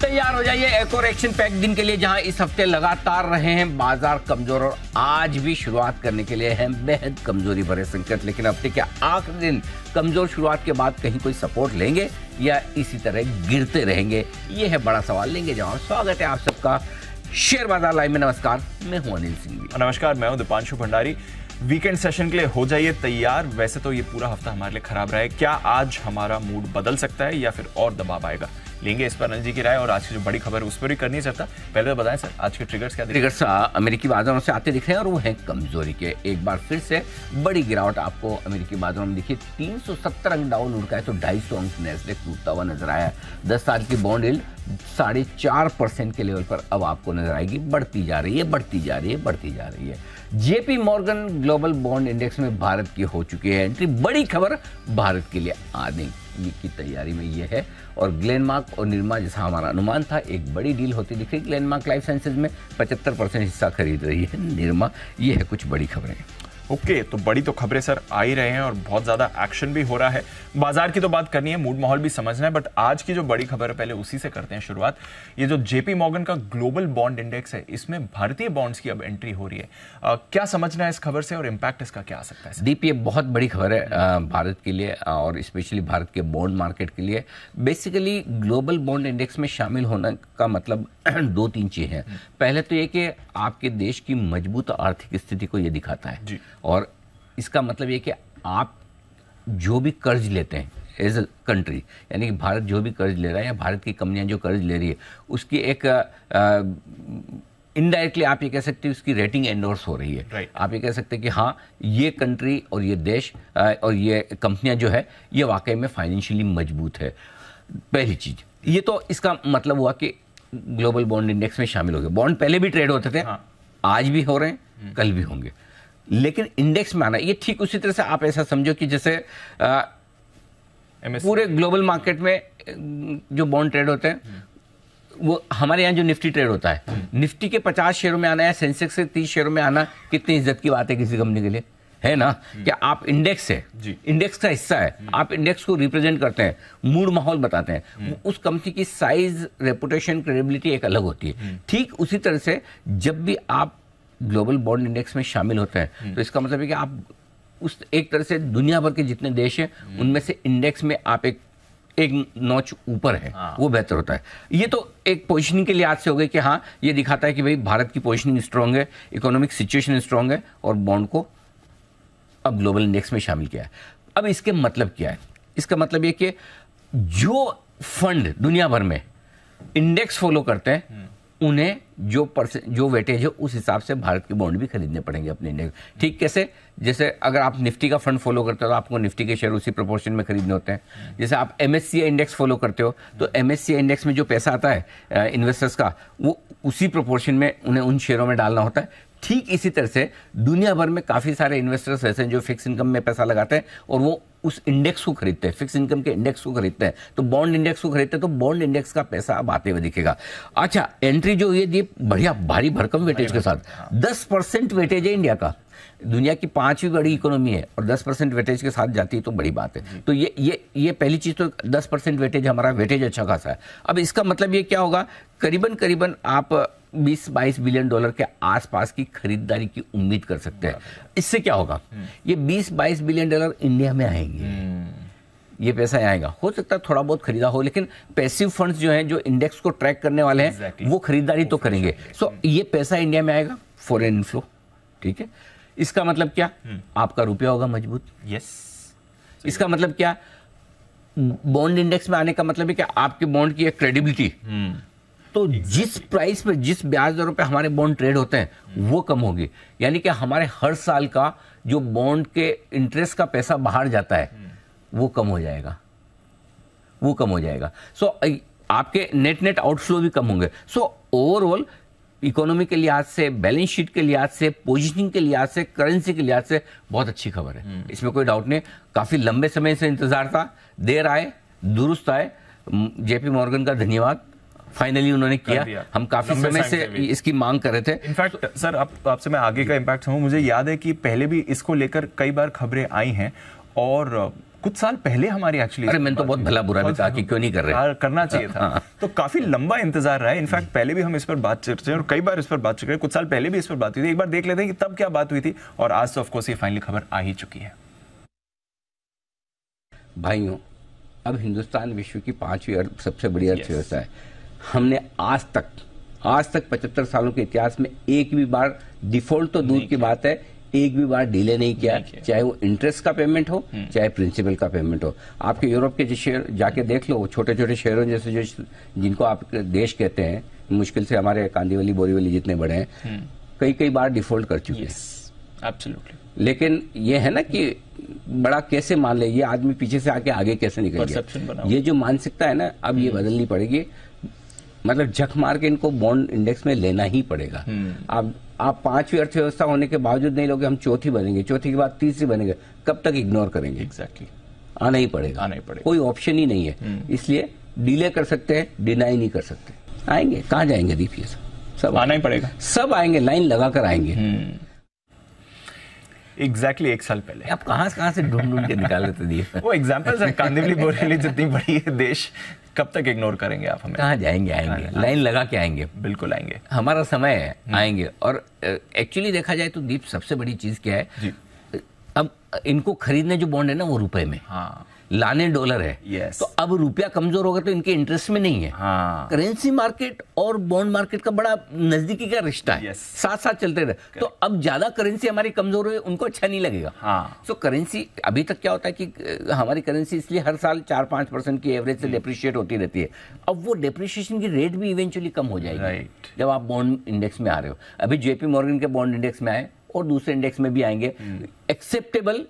तैयार हो जाइए एक और एक्शन पैक दिन के लिए, जहां इस हफ्ते लगातार रहे हैं बाजार कमजोर और आज भी शुरुआत करने के लिए हैं बेहद कमजोरी भरे संकट। लेकिन हफ्ते के आखिरी दिन कमजोर शुरुआत के बाद कहीं कोई सपोर्ट लेंगे या इसी तरह गिरते रहेंगे, ये है बड़ा सवाल। लेंगे जवाब। स्वागत है आप सबका शेयर बाजार लाइव में। नमस्कार, मैं हूं अनिल सिंह। नमस्कार, मैं हूं दीपांशु भंडारी। वीकेंड सेशन के लिए हो जाइए तैयार। वैसे तो ये पूरा हफ्ता हमारे लिए खराब रहा है, क्या आज हमारा मूड बदल सकता है या फिर और दबाव आएगा? लेंगे इस पर अनिल जी की राय और आज की जो बड़ी खबर है उस पर भी करनी चाहता। पहले तो बताएं सर, आज के ट्रिगर्स क्या? ट्रिगर्स अमेरिकी बाजारों से आते दिख रहे हैं और वो हैं कमजोरी के। एक बार फिर से बड़ी गिरावट आपको अमेरिकी बाजारों में दिखी। 370 अंक डाउन उड़का है तो 250 अंक नेस्डैक टूटता हुआ नजर आया। 10 साल की बॉन्ड यील्ड 4.5% के लेवल पर अब आपको नजर आएगी। बढ़ती जा रही है। JP Morgan global bond index में भारत की हो चुकी है एंट्री। बड़ी खबर भारत के लिए आने की तैयारी में ये है। और ग्लेनमार्क और निरमा, जैसा हमारा अनुमान था, एक बड़ी डील होती दिख रही। ग्लेनमार्क लाइफ साइंसेज में 75% हिस्सा खरीद रही है निरमा। ये है कुछ बड़ी खबरें। ओके, तो बड़ी तो खबरें सर आ ही रहे हैं और बहुत ज्यादा एक्शन भी हो रहा है। बाजार की तो बात करनी है, मूड माहौल भी समझना है, बट आज की जो बड़ी खबर है पहले उसी से करते हैं शुरुआत। ये जो जेपी मॉर्गन का ग्लोबल बॉन्ड इंडेक्स है, इसमें भारतीय बॉन्ड्स की अब एंट्री हो रही है। क्या समझना है इस खबर से और इम्पैक्ट इसका क्या आ सकता है? दीप, ये बहुत बड़ी खबर है भारत के लिए और स्पेशली भारत के बॉन्ड मार्केट के लिए। बेसिकली ग्लोबल बॉन्ड इंडेक्स में शामिल होने का मतलब 2-3 चीजें हैं। पहले तो ये कि आपके देश की मजबूत आर्थिक स्थिति को ये दिखाता है जी। और इसका मतलब ये कि आप जो भी कर्ज लेते हैं एज अ कंट्री, यानी कि भारत जो भी कर्ज ले रहा है या भारत की कंपनियां जो कर्ज ले रही है, उसकी एक इनडायरेक्टली आप ये कह सकते हैं उसकी रेटिंग एंडोर्स हो रही है। Right. आप ये कह सकते हैं कि हाँ, ये कंट्री और ये देश और ये कंपनियां जो है ये वाकई में फाइनेंशियली मजबूत है। पहली चीज ये तो इसका मतलब हुआ कि ग्लोबल बॉन्ड इंडेक्स में शामिल हो गए। बॉन्ड पहले भी ट्रेड होते थे, हाँ। आज भी हो रहे हैं, कल भी होंगे, लेकिन इंडेक्स में आना, ये ठीक उसी तरह से आप ऐसा समझो कि जैसे पूरे ग्लोबल मार्केट में जो बॉन्ड ट्रेड होते हैं, वो हमारे यहाँ जो निफ्टी ट्रेड होता है, निफ्टी के 50 शेयरों में आना या सेंसेक्स के 30 शेयरों में आना कितनी इज्जत की बात है किसी कंपनी के लिए, है ना? क्या आप इंडेक्स है, इंडेक्स का हिस्सा है, आप इंडेक्स को रिप्रेजेंट करते हैं, मूड माहौल बताते हैं। उस कंपनी की साइज, रेपुटेशन, क्रेडिबिलिटी एक अलग होती है। ठीक उसी तरह से जब भी आप ग्लोबल बॉन्ड इंडेक्स में शामिल होते हैं तो इसका मतलब है कि आप उस एक तरह से दुनिया भर के जितने देश हैं उनमें से इंडेक्स में आप एक नॉच ऊपर है, वो बेहतर होता है। ये तो एक पोजीशनिंग के लिहाज से हो गई कि हाँ, ये दिखाता है कि भाई भारत की पोजीशनिंग स्ट्रांग है, इकोनॉमिक सिचुएशन स्ट्रांग है और बॉन्ड को अब ग्लोबल इंडेक्स में शामिल किया है। अब इसके मतलब क्या है? इसका मतलब ये कि जो फंड दुनिया भर में इंडेक्स फॉलो करते हैं उन्हें जो वेटेज है उस हिसाब से भारत के बॉन्ड भी खरीदने पड़ेंगे अपने इंडेक्स। ठीक कैसे? जैसे अगर आप निफ्टी का फंड फॉलो करते हो तो आपको निफ्टी के शेयर उसी प्रोपोर्शन में खरीदने होते हैं। जैसे आप एमएससीआई इंडेक्स फॉलो करते हो तो एमएससीआई इंडेक्स में जो पैसा आता है इन्वेस्टर्स का, वो उसी प्रोपोर्शन में उन्हें उन शेयरों में डालना होता है। ठीक इसी तरह से दुनिया भर में काफी सारे इन्वेस्टर्स ऐसे हैं जो फिक्स इनकम में पैसा लगाते हैं और वो उस इंडेक्स को खरीदते हैं, फिक्स इनकम के इंडेक्स को खरीदते हैं। तो बॉन्ड इंडेक्स को खरीदते हैं तो बॉन्ड इंडेक्स का पैसा अब आते हुए दिखेगा। अच्छा, एंट्री जो ये बढ़िया भारी भरकम वेटेज के साथ 10% वेटेज है इंडिया का। दुनिया की 5वीं बड़ी इकोनॉमी है और 10% वेटेज के साथ जाती है तो बड़ी बात है। तो ये पहली चीज तो 10% वेटेज, हमारा वेटेज अच्छा खासा है। अब इसका मतलब ये क्या होगा? करीबन आप 20-22 बिलियन डॉलर के आसपास की खरीदारी की उम्मीद कर सकते हैं। इससे क्या होगा? ये 20-22 बिलियन डॉलर इंडिया में आएंगे। ये पैसा आएगा, हो सकता है थोड़ा बहुत खरीदा हो, लेकिन पैसिव फंड्स जो हैं, जो इंडेक्स को ट्रैक करने वाले हैं, वो खरीदारी तो करेंगे। सो ये पैसा इंडिया में आएगा, फॉरेन इनफ्लो। ठीक है, इसका मतलब क्या? आपका रुपया होगा मजबूत। यस। इसका मतलब क्या? बॉन्ड इंडेक्स में आने का मतलब है कि आपके बॉन्ड की एक क्रेडिबिलिटी, तो जिस प्राइस पे, जिस ब्याज दरों पे हमारे बॉन्ड ट्रेड होते हैं वो कम होगी। यानी कि हमारे हर साल का जो बॉन्ड के इंटरेस्ट का पैसा बाहर जाता है वो कम हो जाएगा। सो आपके नेट आउटफ्लो भी कम होंगे। सो ओवरऑल इकोनॉमी के लिहाज से, बैलेंस शीट के लिहाज से, पोजीशनिंग के लिहाज से, करेंसी के लिहाज से बहुत अच्छी खबर है। इसमें कोई डाउट नहीं। काफी लंबे समय से इंतजार था, देर आए दुरुस्त आए। जेपी मॉर्गन का धन्यवाद, फाइनली उन्होंने किया। हम काफी समय से इसकी मांग कर रहे थे। इनफैक्ट सर, आपसे मैं आगे का इम्पैक्ट समझूं, मुझे याद है कि पहले भी इसको लेकर कई बार खबरें आई हैं और कुछ साल पहले हमारी एक्चुअली, अरे मैंने तो बहुत भला बुरा भी कहा कि क्यों नहीं कर रहे, करना चाहिए था। तो काफी लंबा इंतजार रहा है। इनफैक्ट पहले भी हम इस पर बात कर चुके हैं और कई बार इस पर बात चुके हैं, कुछ साल पहले भी इस पर बात हुई थी। एक बार देख लेते हैं कि तब क्या बात हुई थी, और आज तो ऑफकोर्स ये फाइनली खबर आ ही चुकी है। भाइयों, अब हिंदुस्तान विश्व की 5वीं सबसे बड़ी अर्थव्यवस्था है। हमने आज तक 75 सालों के इतिहास में एक भी बार डिफॉल्ट तो दूर की बात है, एक भी बार डिले नहीं किया, चाहे वो इंटरेस्ट का पेमेंट हो चाहे प्रिंसिपल का पेमेंट हो। आपके यूरोप के जो शहर जाके देख लो, छोटे छोटे शहरों जैसे जो जिनको आप देश कहते हैं, मुश्किल से हमारे कांदीवली बोरीवली जितने बड़े हैं, कई बार डिफॉल्ट कर चुके हैं। एब्सोल्युटली। लेकिन ये है ना कि बड़ा कैसे मान ले, ये आदमी पीछे से आके आगे कैसे निकल गया, ये जो मानसिकता है ना, अब ये बदलनी पड़ेगी। मतलब झक मार के इनको बॉन्ड इंडेक्स में लेना ही पड़ेगा। अब आप 5वीं अर्थव्यवस्था होने के बावजूद नहीं लोगे, हम चौथी बनेंगे, चौथी के बाद तीसरी बनेंगे, कब तक इग्नोर करेंगे? एग्जैक्टली। आना ही पड़ेगा, कोई ऑप्शन ही नहीं है। इसलिए डिले कर सकते हैं, डिनाई नहीं कर सकते। आएंगे, कहाँ जाएंगे दीपिए? सब आना ही पड़ेगा, सब आएंगे, लाइन लगाकर आएंगे। एग्जैक्टली 1 साल पहले। आप कहाँ से ढूंढ के निकाल लेते दिए? वो एग्जांपल्स है, कांदिवली बोरीवली जितनी बड़ी है देश, कब तक इग्नोर करेंगे आप हमें? कहाँ जाएंगे? आएंगे, लाइन लगा के आएंगे, बिल्कुल आएंगे, हमारा समय है, आएंगे। और एक्चुअली देखा जाए तो दीप, सबसे बड़ी चीज क्या है जी? अब इनको खरीदने जो बॉन्ड है ना, वो रुपए में, हाँ, लाने डॉलर है। yes. तो अब रुपया कमजोर होगा तो इनके इंटरेस्ट में नहीं है। हाँ. करेंसी मार्केट और बॉन्ड मार्केट का बड़ा नजदीकी का रिश्ता है, yes. साथ साथ चलते रहे। तो अब ज्यादा करेंसी हमारी कमजोर हुई, उनको अच्छा नहीं लगेगा। हाँ. तो करेंसी अभी तक क्या होता है कि हमारी करेंसी इसलिए हर साल 4-5% की एवरेज से डेप्रिशिएट होती रहती है। अब वो डेप्रिशिएशन की रेट भी इवेंचुअली कम हो जाएगी, right. जब आप बॉन्ड इंडेक्स में आ रहे हो। अभी JP मॉर्गन के बॉन्ड इंडेक्स में आए और दूसरे इंडेक्स में भी आएंगे, एक्सेप्टेबल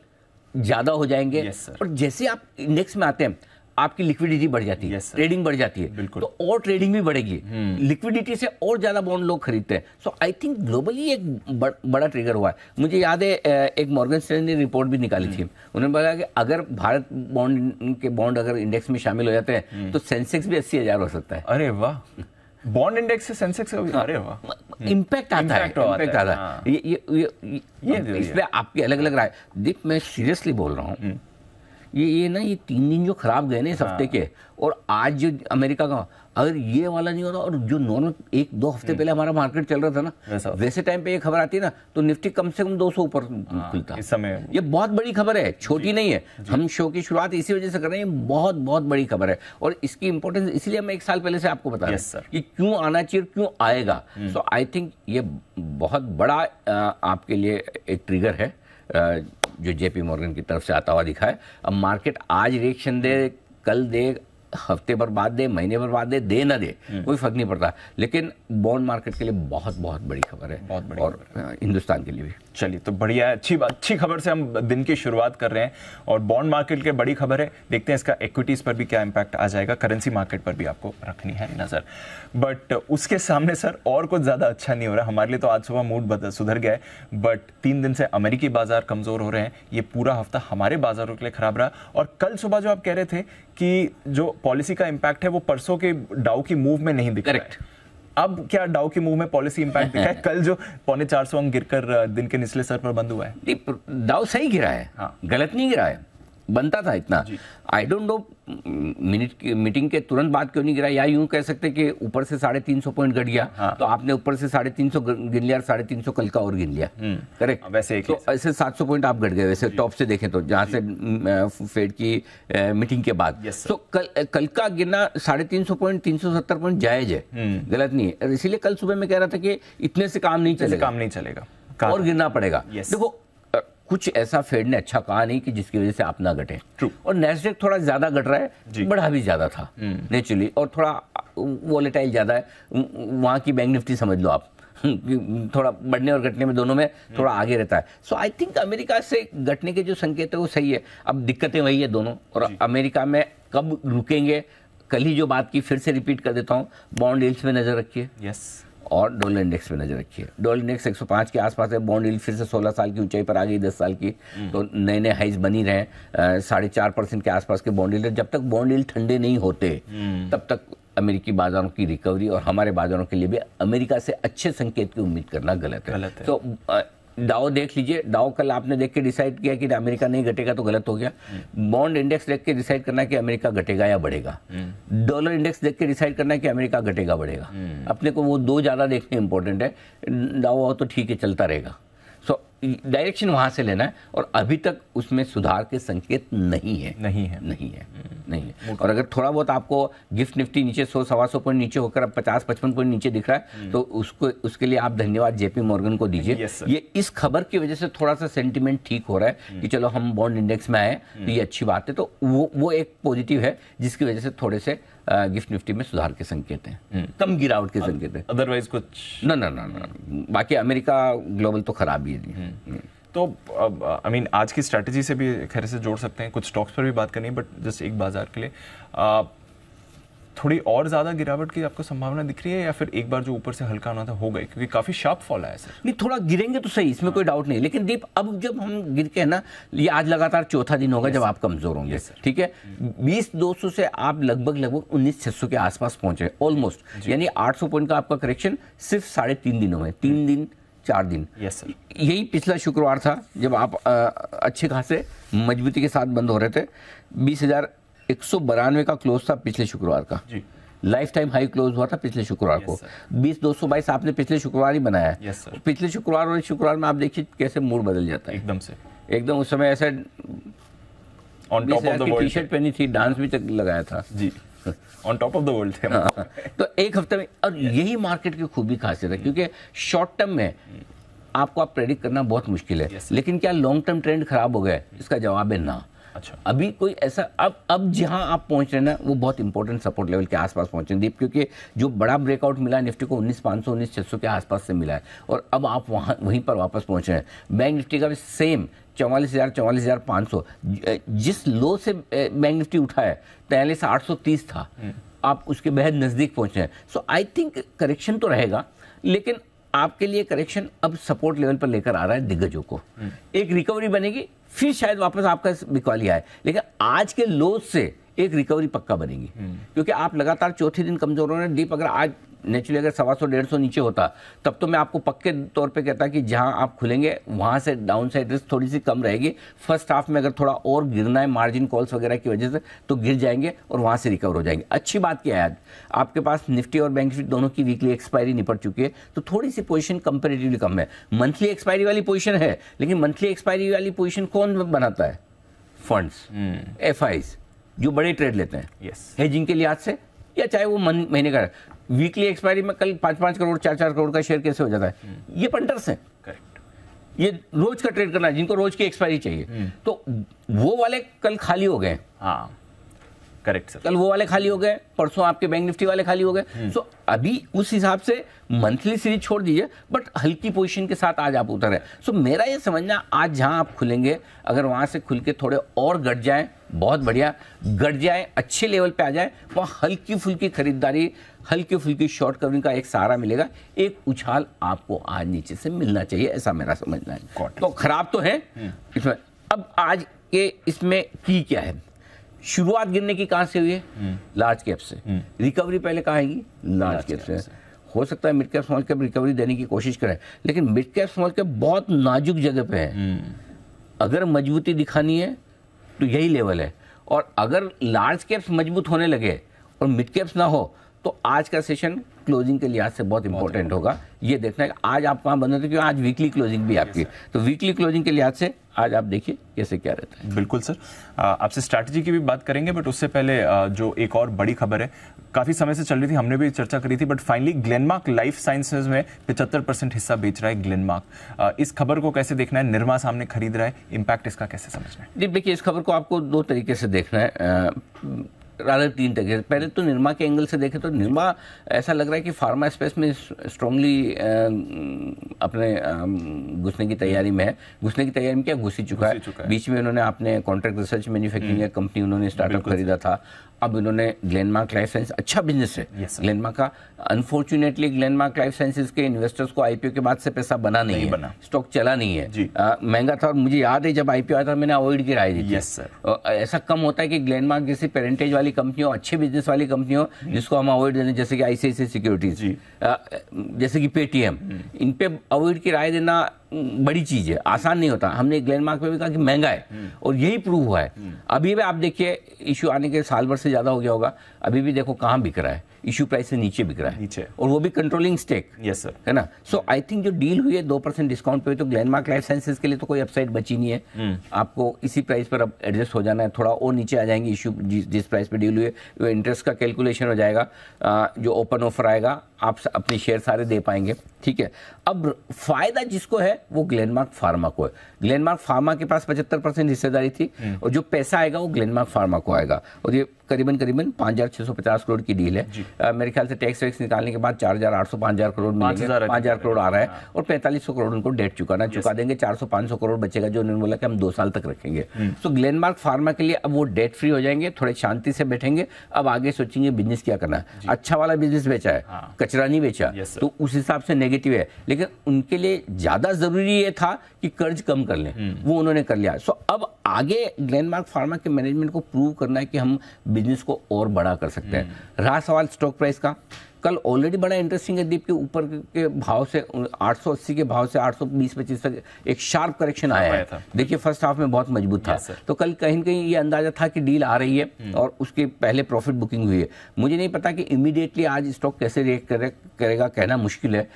ज्यादा हो जाएंगे। yes, और जैसे आप इंडेक्स में आते हैं, आपकी लिक्विडिटी बढ़ जाती है, yes, ट्रेडिंग बढ़ जाती है, तो और ट्रेडिंग भी बढ़ेगी, लिक्विडिटी से और ज्यादा बॉन्ड लोग खरीदते हैं। सो आई थिंक ग्लोबली एक बड़ा ट्रिगर हुआ है। मुझे याद है एक मॉर्गन स्टैनली ने रिपोर्ट भी निकाली थी, उन्होंने बताया कि अगर भारत बॉन्ड अगर इंडेक्स में शामिल हो जाते हैं तो सेंसेक्स भी 80,000 हो सकता है। अरे वाह, बॉन्ड इंडेक्स से सेंसेक्स का भी, अरे वाह, इम्पैक्ट आता है। ये इस पे आपकी अलग अलग राय। दीप, मैं सीरियसली बोल रहा हूँ, ये ना, ये 3 दिन जो खराब गए ना इस हफ्ते के, और आज जो अमेरिका का, अगर ये वाला नहीं होता और जो नॉर्मल 1-2 हफ्ते पहले हमारा मार्केट चल रहा था ना, वैसे टाइम पे ये खबर आती है ना, तो निफ्टी कम से कम 200 ऊपर खुलता। इस समय ये बहुत बड़ी खबर है, छोटी नहीं है। हम शो की शुरुआत इसी वजह से कर रहे हैं, बहुत बहुत बड़ी खबर है। और इसकी इंपॉर्टेंस इसलिए मैं 1 साल पहले से आपको बता रहा हूं कि क्यों आना चाहिए, क्यों आएगा। सो आई थिंक ये बहुत बड़ा आपके लिए एक ट्रिगर है जो JP मॉर्गन की तरफ से आता हुआ दिखा है। अब मार्केट आज रिएक्शन दे, कल दे, हफ्ते भर बाद दे, महीने भर बाद दे ना दे, कोई फर्क नहीं पड़ता। लेकिन बॉन्ड मार्केट के लिए बहुत बहुत बड़ी खबर है, बहुत बड़ी, और हिंदुस्तान के लिए भी। चलिए, तो बढ़िया है, अच्छी खबर से हम दिन की शुरुआत कर रहे हैं। और बॉन्ड मार्केट के बड़ी खबर है, देखते हैं इसका इक्विटीज पर भी क्या इंपैक्ट आ जाएगा, करेंसी मार्केट पर भी आपको रखनी है नजर। बट उसके सामने सर और कुछ ज्यादा अच्छा नहीं हो रहा हमारे लिए। तो आज सुबह मूड सुधर गया है, बट 3 दिन से अमेरिकी बाजार कमजोर हो रहे हैं, ये पूरा हफ्ता हमारे बाजारों के लिए खराब रहा। और कल सुबह जो आप कह रहे थे कि जो पॉलिसी का इंपैक्ट है वो परसों के डाउ की मूव में नहीं दिख रहा है, अब क्या डाउ की मूव में पॉलिसी इंपैक्ट दिखा है? कल जो 425 अंक गिरकर दिन के निचले स्तर पर बंद हुआ है, डाउ सही गिरा है, हाँ, गलत नहीं गिरा है, बनता था इतना। आई डोंट नो मीटिंग के तुरंत बाद क्यों नहीं गिरा, या यूं कह सकते कि ऊपर से 350 पॉइंट घट गया, हाँ, तो आपने ऊपर से 350 गिन लिया और 350 कल का और गिन लिया, करेक्ट। वैसे तो ऐसे 700 पॉइंट आप घट गए वैसे टॉप से देखें तो, जहां से फेड की मीटिंग के बाद। तो कल का गिरना 350 पॉइंट, 370 पॉइंट जायज है, गलत नहीं है। इसीलिए कल सुबह मैं कह रहा था कि इतने से काम नहीं चलेगा, और गिरना पड़ेगा। देखो, कुछ ऐसा फेड ने अच्छा कहा नहीं कि जिसकी वजह से आप ना घटे। और नैस्डैक थोड़ा ज्यादा घट रहा है, बढ़ा भी ज्यादा था नेचुरली, और थोड़ा वोलेटाइल ज्यादा है। वहां की बैंक निफ्टी समझ लो आप, थोड़ा बढ़ने और घटने में दोनों में थोड़ा आगे रहता है। सो आई थिंक अमेरिका से घटने के जो संकेत है वो सही है। अब दिक्कतें वही है दोनों, और अमेरिका में कब रुकेंगे, कल ही जो बात की फिर से रिपीट कर देता हूँ, बॉन्ड यील्ड्स में नजर रखिए, और डॉलर इंडेक्स पे नजर रखिए। डॉलर इंडेक्स 105 के आसपास है, बॉन्ड यील्ड फिर से 16 साल की ऊंचाई पर आ गई, 10 साल की, तो नए नए हाइज बनी रहे। 4.5% के आसपास के बॉन्ड यील्ड। जब तक बॉन्ड यील्ड ठंडे नहीं होते तब तक अमेरिकी बाजारों की रिकवरी और हमारे बाजारों के लिए भी अमेरिका से अच्छे संकेत की उम्मीद करना गलत है। तो डाउ देख लीजिए, डाउ कल आपने देख के डिसाइड किया कि अमेरिका नहीं घटेगा तो गलत हो गया। बॉन्ड इंडेक्स देख के डिसाइड करना है कि अमेरिका घटेगा या बढ़ेगा। डॉलर इंडेक्स देख के डिसाइड करना है कि अमेरिका घटेगा बढ़ेगा। अपने को वो दो ज़्यादा देखने इंपॉर्टेंट है। डाउ हो तो ठीक है, चलता रहेगा। सो डायरेक्शन वहां से लेना है, और अभी तक उसमें सुधार के संकेत नहीं है। और अगर थोड़ा बहुत आपको गिफ्ट निफ्टी नीचे 100-125 पॉइंट नीचे होकर अब 50-55 पॉइंट नीचे दिख रहा है, तो उसके लिए आप धन्यवाद जेपी मॉर्गन को दीजिए। ये इस खबर की वजह से थोड़ा सा सेंटिमेंट ठीक हो रहा है कि चलो हम बॉन्ड इंडेक्स में आए, तो ये अच्छी बात है। तो वो एक पॉजिटिव है जिसकी वजह से थोड़े से गिफ्ट निफ्टी में सुधार के संकेत हैं, कम गिरावट के संकेत हैं। अदरवाइज कुछ ना, बाकी अमेरिका ग्लोबल तो खराब ही है। तो आई मीन आज की स्ट्रैटेजी से भी खैर से जोड़ सकते हैं, कुछ स्टॉक्स पर भी बात करनी है, बट जस्ट एक बाजार के लिए थोड़ी और ज्यादा गिरावट की आपको संभावना दिख रही है, या फिर एक बार जो ऊपर से हल्का आना था हो गए, क्योंकि काफी शार्प फॉल आया सर? नहीं, थोड़ा गिरेंगे तो सही, इसमें कोई डाउट नहीं, लेकिन दीप अब जब हम गिर के ना, ये आज लगातार चौथा दिन होगा जब आप कमजोर होंगे, ठीक है। 20,200 से आप लगभग 19,600 के आसपास पहुंचे ऑलमोस्ट, यानी 800 पॉइंट का आपका करेक्शन सिर्फ 3.5 दिनों में, 3 दिन 4 दिन। यही पिछला शुक्रवार था जब आप अच्छे खासे मजबूती के साथ बंद हो रहे थे। 20,192 का क्लोज था पिछले शुक्रवार का, लाइफ टाइम हाई क्लोज हुआ था पिछले शुक्रवार को। 20,222 आपने पिछले शुक्रवार ही बनाया है। पिछले शुक्रवार और इस शुक्रवार में आप देखिए कैसे मूड बदल जाता है एकदम। उस समय ऐसा on top of the world T shirt पहनी थी, डांस भी तक लगाया था जी, on top of the world थे। तो एक हफ्ते में, और यही मार्केट की खूबी खासियत है, क्योंकि शॉर्ट टर्म में आपको आप प्रेडिक्ट करना बहुत मुश्किल है, लेकिन क्या लॉन्ग टर्म ट्रेंड खराब हो गया? इसका जवाब है ना। अच्छा, अभी कोई ऐसा अब जहां आप पहुंच रहे हैं ना, वो बहुत इंपॉर्टेंट सपोर्ट लेवल के आसपास पहुंचे दीप, क्योंकि जो बड़ा ब्रेकआउट मिला निफ्टी को 19,500 19,600 के आसपास से मिला है, और अब आप वहीं पर वापस पहुंच रहे हैं। बैंक निफ्टी का भी सेम 44,000 44,500, जिस लो से बैंक निफ्टी उठा है 43,830 था, आप उसके बेहद नजदीक पहुंचे हैं। सो आई थिंक करेक्शन तो रहेगा, लेकिन आपके लिए करेक्शन अब सपोर्ट लेवल पर लेकर आ रहा है दिग्गजों को। एक रिकवरी बनेगी, फिर शायद वापस आपका बिकवाली आए, लेकिन आज के लो से एक रिकवरी पक्का बनेगी, क्योंकि आप लगातार चौथे दिन कमजोर हो रहे हैं। दीप अगर आज नेचुरली अगर 125-150 नीचे होता, तब तो मैं आपको पक्के तौर पे कहता कि जहां आप खुलेंगे वहां से डाउन साइड रिस्क थोड़ी सी कम रहेगी। फर्स्ट हाफ में अगर थोड़ा और गिरना है मार्जिन कॉल्स वगैरह की वजह से, तो गिर जाएंगे और वहां से रिकवर हो जाएंगे। अच्छी बात क्या है, आज आपके पास निफ्टी और बैंक निफ्टी दोनों की वीकली एक्सपायरी निपट चुकी है, तो थोड़ी सी पोजीशन कंपेरेटिवली कम है। मंथली एक्सपायरी वाली पोजीशन है, लेकिन मंथली एक्सपायरी वाली पोजीशन कौन बनाता है? फंड्स, एफआईज, जो बड़े ट्रेड लेते हैं हेजिंग के लिहाज से, या चाहे वो महीने का। वीकली एक्सपायरी में कल 5-5 करोड़ 4-4 करोड़ का शेयर कैसे हो जाता है? ये पंटर्स हैं। करेक्ट, ये रोज का ट्रेड करना है, जिनको रोज की एक्सपायरी चाहिए, तो वो वाले कल खाली हो गए। हाँ, करेक्ट सर, कल वो वाले खाली हो गए, परसों आपके बैंक निफ्टी वाले खाली हो गए। सो अभी उस हिसाब से मंथली सीरीज छोड़ दीजिए, बट हल्की पोजीशन के साथ आज आप उतर रहे हैं। सो मेरा ये समझना, आज जहां आप खुलेंगे, अगर वहां से खुल के थोड़े और घट जाएं, बहुत बढ़िया, घट जाए, अच्छे लेवल पे आ जाए, वहां हल्की फुल्की खरीदारी, हल्की फुल्की शॉर्ट कवरिंग का एक सहारा मिलेगा। एक उछाल आपको आज नीचे से मिलना चाहिए, ऐसा मेरा समझना है। तो खराब तो है इसमें। अब आज के इसमें की क्या है? शुरुआत गिरने की कहां से हुई है? लार्ज कैप से। रिकवरी पहले कहां आएगी? लार्ज कैप से। हो सकता है mid cap small cap recovery देने की कोशिश करें, लेकिन मिड कैप स्मॉल कैप बहुत नाजुक जगह पे है। अगर मजबूती दिखानी है तो यही लेवल है, और अगर लार्ज कैप्स मजबूत होने लगे और मिड कैप्स ना हो, तो आज का सेशन क्लोजिंग के लिहाज से बहुत इंपॉर्टेंट होगा। ये देखना है आज आप कहां बंद होते, क्योंकि आज वीकली क्लोजिंग भी आपकी, तो वीकली क्लोजिंग के लिहाज से आज आप देखिए कैसे क्या रहता है। बिल्कुल सर, आपसे स्ट्रैटेजी की भी बात करेंगे, बट उससे पहले जो एक और बड़ी खबर है, काफी समय से चल रही थी, हमने भी चर्चा करी थी, but finally Glenmark life sciences में 75% हिस्सा बेच रहा है ग्लेनमार्क। इस खबर को कैसे देखना है? निरमा सामने खरीद रहा है, इंपैक्ट इसका कैसे समझना है? जी देखिए, इस खबर को आपको दो तरीके से देखना है, रादर 3 तरीके। पहले तो निरमा के एंगल से देखें तो निरमा ऐसा लग रहा है कि फार्मा स्पेस में स्ट्रांगली अपने घुसने की तैयारी में है। घुसने की तैयारी में क्या, घुस ही चुका है। बीच में उन्होंने अपने कॉन्ट्रैक्ट रिसर्च मैन्युफैक्चरिंग कंपनी उन्होंने स्टार्टअप खरीदा था। अब इन्होंने ग्लेनमार्क लाइफ साइंस, अच्छा बिजनेस है ग्लेनमार्क का। अनफॉर्चुनेटली ग्लेनमार्क लाइफ साइंसेज के इन्वेस्टर्स को आईपीओ के बाद से पैसा बना नहीं है, स्टॉक चला नहीं है, महंगा था। और मुझे याद है जब आईपीओ आया था मैंने अवॉइड की राय दी थी। ऐसा कम होता है कि ग्लेनमार्क जैसी पेरेंटेज वाली कंपनियों, अच्छे बिजनेस वाली कंपनियों, जिसको हम अवॉइड देने, जैसे कि आईसीआईसीआई सिक्योरिटीज, जैसे कि पेटीएम, इन पे अवॉइड की राय देना बड़ी चीज है, आसान नहीं होता। हमने ग्लेनमार्क पे भी कहा कि महंगा है और यही प्रूव हुआ है। अभी भी आप देखिए इशू आने के साल भर से ज्यादा हो गया होगा, अभी भी देखो कहाँ बिक रहा है, इशू प्राइस से नीचे बिक रहा है, नीचे, और वो भी कंट्रोलिंग स्टेक। यस सर, है ना। सो आई थिंक जो डील हुई है 2% डिस्काउंट पे, तो ग्लेनमार्क लाइफ साइंसेज के लिए तो कोई अपसाइड बची नहीं है। आपको इसी प्राइस पर अब एडजस्ट हो जाना है, थोड़ा और नीचे आ जाएंगे इशू जिस प्राइस पे डील हुई है, वो इंटरेस्ट का कैलकुलेशन हो जाएगा, जो ओपन ऑफर आएगा आप अपने शेयर सारे दे पाएंगे, ठीक है। अब फायदा जिसको है वो ग्लेनमार्क फार्मा को है। ग्लेनमार्क फार्मा के पास 75% हिस्सेदारी थी, और जो पैसा आएगा वो ग्लेनमार्क फार्मा को आएगा, और ये करीबन 5,650 करोड़ की डील है। मेरे ख्याल से टैक्स वैक्स निकालने के बाद 4,800 5,000 करोड़ मिलेंगे, 5,000 करोड़ आ रहा है, और 4500 करोड़ उनको डेट चुका देंगे, 400-500 करोड़ बचेगा जो उन्होंने बोला कि हम 2 साल तक रखेंगे। तो ग्लेनमार्क फार्मा के लिए अब वो डेट फ्री हो जाएंगे, थोड़े शांति से बैठेंगे, अब आगे सोचेंगे बिजनेस क्या करना है। अच्छा वाला बिजनेस बेचा है, कचरा नहीं बेचा, तो उस हिसाब से नेगेटिव है, लेकिन उनके लिए ज्यादा जरूरी ये था कि कर्ज कम कर लें, वो उन्होंने कर लिया। सो अब आगे ग्लेनमार्क फार्मा के मैनेजमेंट को प्रूव करना है कि हम बिजनेस को और बड़ा कर सकते हैं। रहा सवाल स्टॉक प्राइस का, कल ऑलरेडी बड़ा इंटरेस्टिंग है दीप के ऊपर के भाव से 880 के भाव से 820-25 तक एक शार्प करेक्शन आया है। देखिए फर्स्ट हाफ में बहुत मजबूत था, तो कल कहीं न कहीं ये अंदाजा था कि डील आ रही है और उसके पहले प्रॉफिट बुकिंग हुई है। मुझे नहीं पता कि इमीडिएटली आज स्टॉक कैसे रिएक्ट करेगा, कहना मुश्किल है।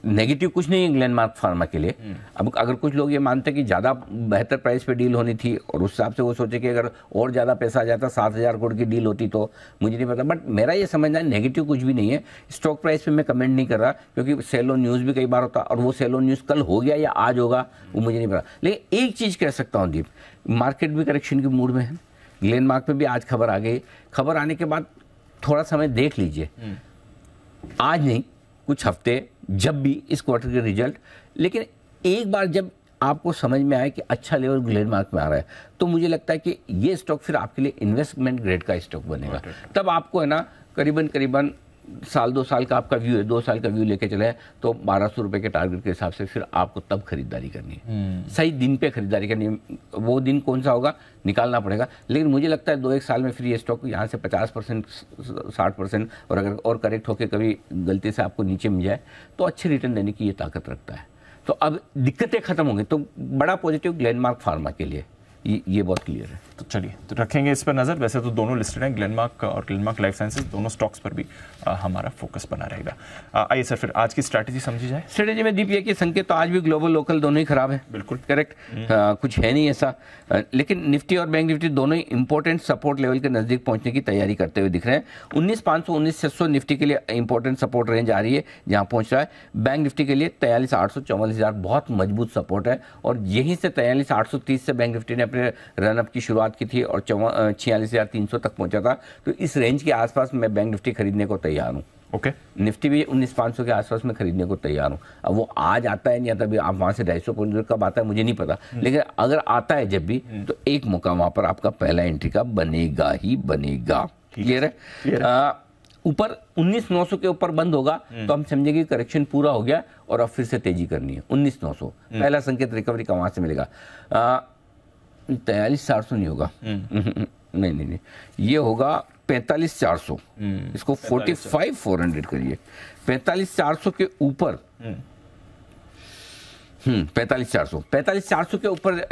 नेगेटिव कुछ नहीं है ग्लेनमार्क फार्मा के लिए। अब अगर कुछ लोग ये मानते हैं कि ज़्यादा बेहतर प्राइस पे डील होनी थी और उस हिसाब से वो सोचे कि अगर और ज़्यादा पैसा आ जाता 7,000 करोड़ की डील होती, तो मुझे नहीं पता। बट मेरा ये समझना है नेगेटिव कुछ भी नहीं है। स्टॉक प्राइस पे मैं कमेंट नहीं कर रहा, क्योंकि सेल ऑन न्यूज़ भी कई बार होता, और वो सेल ऑन न्यूज़ कल हो गया या आज होगा वो मुझे नहीं पता। लेकिन एक चीज़ कह सकता हूँ दीप, मार्केट भी करेक्शन के मूड में है। ग्लेनमार्क पे भी आज खबर आ गई, खबर आने के बाद थोड़ा समय देख लीजिए, आज नहीं कुछ हफ्ते, जब भी इस क्वार्टर के रिजल्ट, लेकिन एक बार जब आपको समझ में आए कि अच्छा लेवल ग्लेनमार्क में आ रहा है, तो मुझे लगता है कि ये स्टॉक फिर आपके लिए इन्वेस्टमेंट ग्रेड का स्टॉक बनेगा। तब आपको है ना करीबन साल 2 साल का आपका व्यू है, 2 साल का व्यू लेके चले तो 1,200 रुपए के टारगेट के हिसाब से फिर आपको तब खरीदारी करनी है। सही दिन पे खरीदारी करनी है, वो दिन कौन सा होगा निकालना पड़ेगा। लेकिन मुझे लगता है 2-1 साल में फिर ये स्टॉक यहाँ से 50% 60%, और अगर और करेक्ट होकर कभी गलती से आपको नीचे मिल जाए तो अच्छे रिटर्न देने की ये ताकत रखता है। तो अब दिक्कतें खत्म होंगी, तो बड़ा पॉजिटिव ग्लेनमार्क फार्मा के लिए ये बहुत क्लियर है। तो चलिए तो रखेंगे इस पर नजर। वैसे तो दोनों लिस्टेड हैं, ग्लेनमार्क और ग्लेनमार्क लाइफ साइंसेज, दोनों स्टॉक्स पर भी हमारा फोकस बना रहेगा। आइए सर फिर आज की स्ट्रैटेजी समझी जाए। स्ट्रैटेजी में दीप ये कि संकेत तो आज भी ग्लोबल लोकल दोनों ही खराब है। बिल्कुल करेक्ट, कुछ है नहीं ऐसा। लेकिन निफ्टी और बैंक निफ्टी दोनों ही इंपॉर्टेंट सपोर्ट लेवल के नजदीक पहुंचने की तैयारी करते हुए दिख रहे हैं। 19,500 19,600 निफ्टी के लिए इंपॉर्टेंट सपोर्ट रेंज आ रही है, जहां पहुंच रहा है। बैंक निफ्टी के लिए 43,800 44,000 बहुत मजबूत सपोर्ट है, और यहीं से 43,830 से बैंक निफ्टी ने अपने रनअप की शुरुआत की थी और 46,300 तक पहुंचा था। तो इस रेंज के आसपास मैं बैंक निफ्टी खरीदने को तैयार हूं। ओके, निफ्टी भी 19,500 के आसपास में खरीदने को तैयार हूं। अब वो आज आता है नहीं आता, भी आप वहां से 250 पॉइंट कब आता है मुझे नहीं पता, लेकिन अगर आता है जब भी, तो एक मौका वहां पर आपका पहला एंट्री का बनेगा ही बनेगा। क्लियर है। ऊपर 19,900 के ऊपर बंद होगा तो हम समझेंगे करेक्शन पूरा हो गया और अब फिर से तेजी करनी है। 19,900 पहला संकेत रिकवरी का वहां से मिलेगा। 43,400 नहीं होगा, नहीं, ये होगा 45,400। इसको 45,400 करिए। 45,400 के ऊपर 45,400 के ऊपर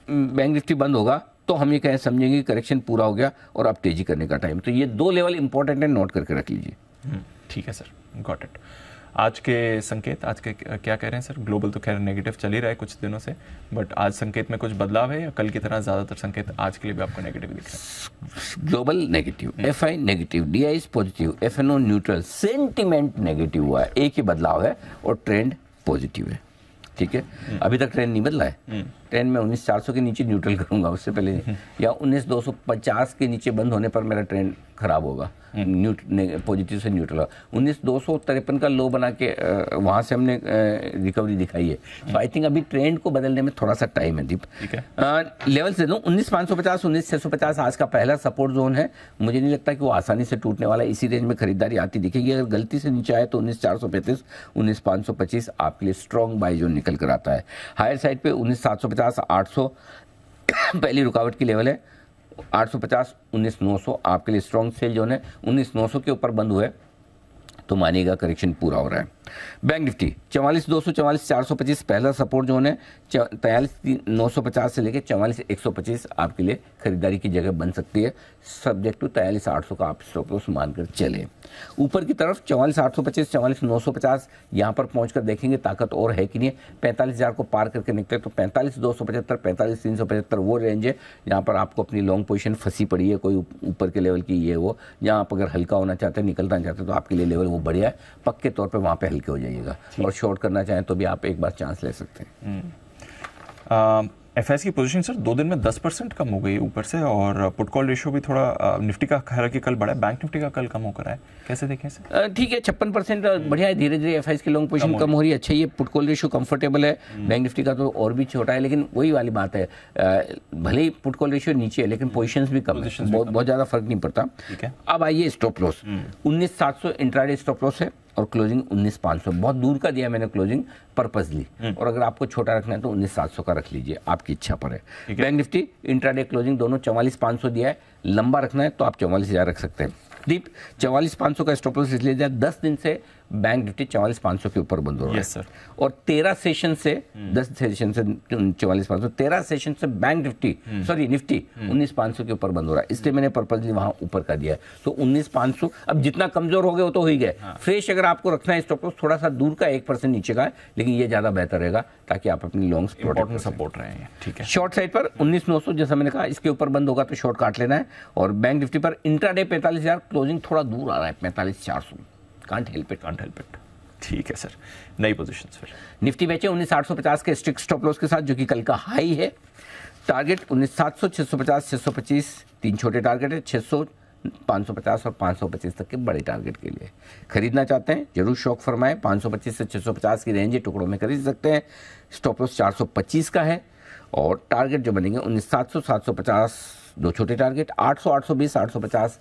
बैंक निफ्टी बंद होगा तो हम ये कहें समझेंगे करेक्शन पूरा हो गया और अब तेजी करने का टाइम। तो ये 2 लेवल इंपॉर्टेंट है, नोट करके रख लीजिए। ठीक है सर, गॉट इट। आज के संकेत आज के क्या कह रहे हैं सर? ग्लोबल तो खैर नेगेटिव चल ही रहा है कुछ दिनों से, बट आज संकेत में कुछ बदलाव है या कल की तरह ज्यादातर संकेत आज के लिए भी आपको नेगेटिव दिख रहा है? Global negative, FI negative, DI positive, FNO neutral, sentiment negative हुआ है, एक ही बदलाव है और ट्रेंड पॉजिटिव है। ठीक है, अभी तक ट्रेंड नहीं बदला है। ट्रेंड में 19,400 के नीचे न्यूट्रल करूंगा, उससे पहले या 19,250 के नीचे बंद होने पर मेरा ट्रेंड खराब होगा, पॉजिटिव से न्यूट्रल। 19,253 का लो बना के वहां से हमने रिकवरी दिखाई है। तो आई थिंक अभी ट्रेंड को बदलने में थोड़ा सा टाइम है दीप। लेवल से 19,550 19,650 आज का पहला सपोर्ट जोन है। मुझे नहीं लगता कि वो आसानी से टूटने वाला है, इसी रेंज में खरीदारी आती दिखेगी। अगर गलती से नीचे आए तो 19,435 19,525 आपके लिए स्ट्रॉन्ग बाई जोन निकल कर आता है। हायर साइड पे 19,750 800 पहली रुकावट की लेवल है। 850 19,900 आपके लिए स्ट्रॉन्ग सेल जोन है। 19,900 के ऊपर बंद हुए तो मानिएगा करेक्शन पूरा हो रहा है। बैंक निफ्टी 44,200 44,425 पहला सपोर्ट जोन है। 43,950 से लेकर 44,125 आपके लिए खरीदारी की जगह बन सकती है, सब्जेक्ट टू 43,800 का आप स्टॉप लॉस मानकर चले। ऊपर की तरफ 44,825 44,950 यहाँ पर पहुंचकर देखेंगे ताकत और है कि नहीं। 45,000 को पार करके निकले तो 45,275 45,375 वो रेंज है जहाँ पर आपको अपनी लॉन्ग पोजीशन फंसी पड़ी है, कोई ऊपर के लेवल की ये वो, जहाँ आप अगर हल्का होना चाहते हैं, निकलना चाहते हैं तो आपके लिए लेवल वो बढ़िया है, पक्के तौर पर वहाँ पे हल्के हो जाइएगा। और शॉर्ट करना चाहें तो भी आप एक बार चांस ले सकते हैं। एफएस की पोजीशन सर 2 दिन में 10% कम हो गई ऊपर से, और पुट कॉल रेशियो भी थोड़ा निफ्टी का हालांकि कल बढ़ा है, बैंक निफ्टी का कल कम होकर है, कैसे देखें सर? ठीक है, 56% बढ़िया है, धीरे धीरे एफआईएस की लॉन्ग पोजीशन कम हो रही है, अच्छा, ये पुट कॉल रेशियो कंफर्टेबल है। बैंक निफ्टी का तो और भी छोटा है, लेकिन वही वाली बात है, भले ही पुट कॉल रेशियो नीचे है लेकिन पोजीशंस भी कम है, बहुत ज़्यादा फर्क नहीं पड़ता। अब आइए stop loss 19,700 intraday stop loss है और क्लोजिंग 19,500, बहुत दूर का दिया मैंने क्लोजिंग पर्पसली, और अगर आपको छोटा रखना है तो 19,700 का रख लीजिए, आपकी इच्छा पर है। बैंक निफ्टी इंट्राडे क्लोजिंग दोनों 44,500 दिया है, लंबा रखना है तो आप 44,000 रख सकते हैं। दीप 44,500 का स्टॉप लॉस इसलिए दिया, 10 दिन से बैंक निफ्टी 44,500 के ऊपर बंद हो रहा है, और 13 सेशन से 10 सेशन से 44,500, 13 सेशन से बैंक निफ्टी निफ्टी 19,500 के ऊपर बंद हो रहा है, इसलिए मैंने पर्पसली वहां ऊपर का दिया है। तो 19,500, अब जितना कमजोर हो गए वो तो हो ही गए। फ्रेश अगर आपको रखना है स्टॉप लॉस थोड़ा सा दूर का 1% नीचे का है, लेकिन ये ज्यादा बेहतर रहेगा ताकि आप अपनी लॉन्ग्स इंपॉर्टेंट सपोर्ट रहे हैं। ठीक है, शॉर्ट साइड पर 19,900 जैसा मैंने कहा, इसके ऊपर बंद होगा तो शॉर्ट काट लेना है, और बैंक निफ्टी पर इंट्राडे 45,000, क्लोजिंग थोड़ा दूर आ रहा है 45,400, कांट हेल्प इट। ठीक है सर, नई पोजीशन फिर निफ्टी बेचे 19,850 के स्ट्रिक्ट स्टॉप लॉस के साथ, जो कि कल का हाई है। टारगेट 19,700 650 625 तीन छोटे टारगेट है, 600 550 और 525 तक के बड़े टारगेट के लिए खरीदना चाहते हैं जरूर शौक फरमाएं। 525 से 650 की रेंज है, टुकड़ों में खरीद सकते हैं। स्टॉप लॉस 425 का है, और टारगेट जो बनेंगे 19,700 750 दो छोटे टारगेट, 800 820 850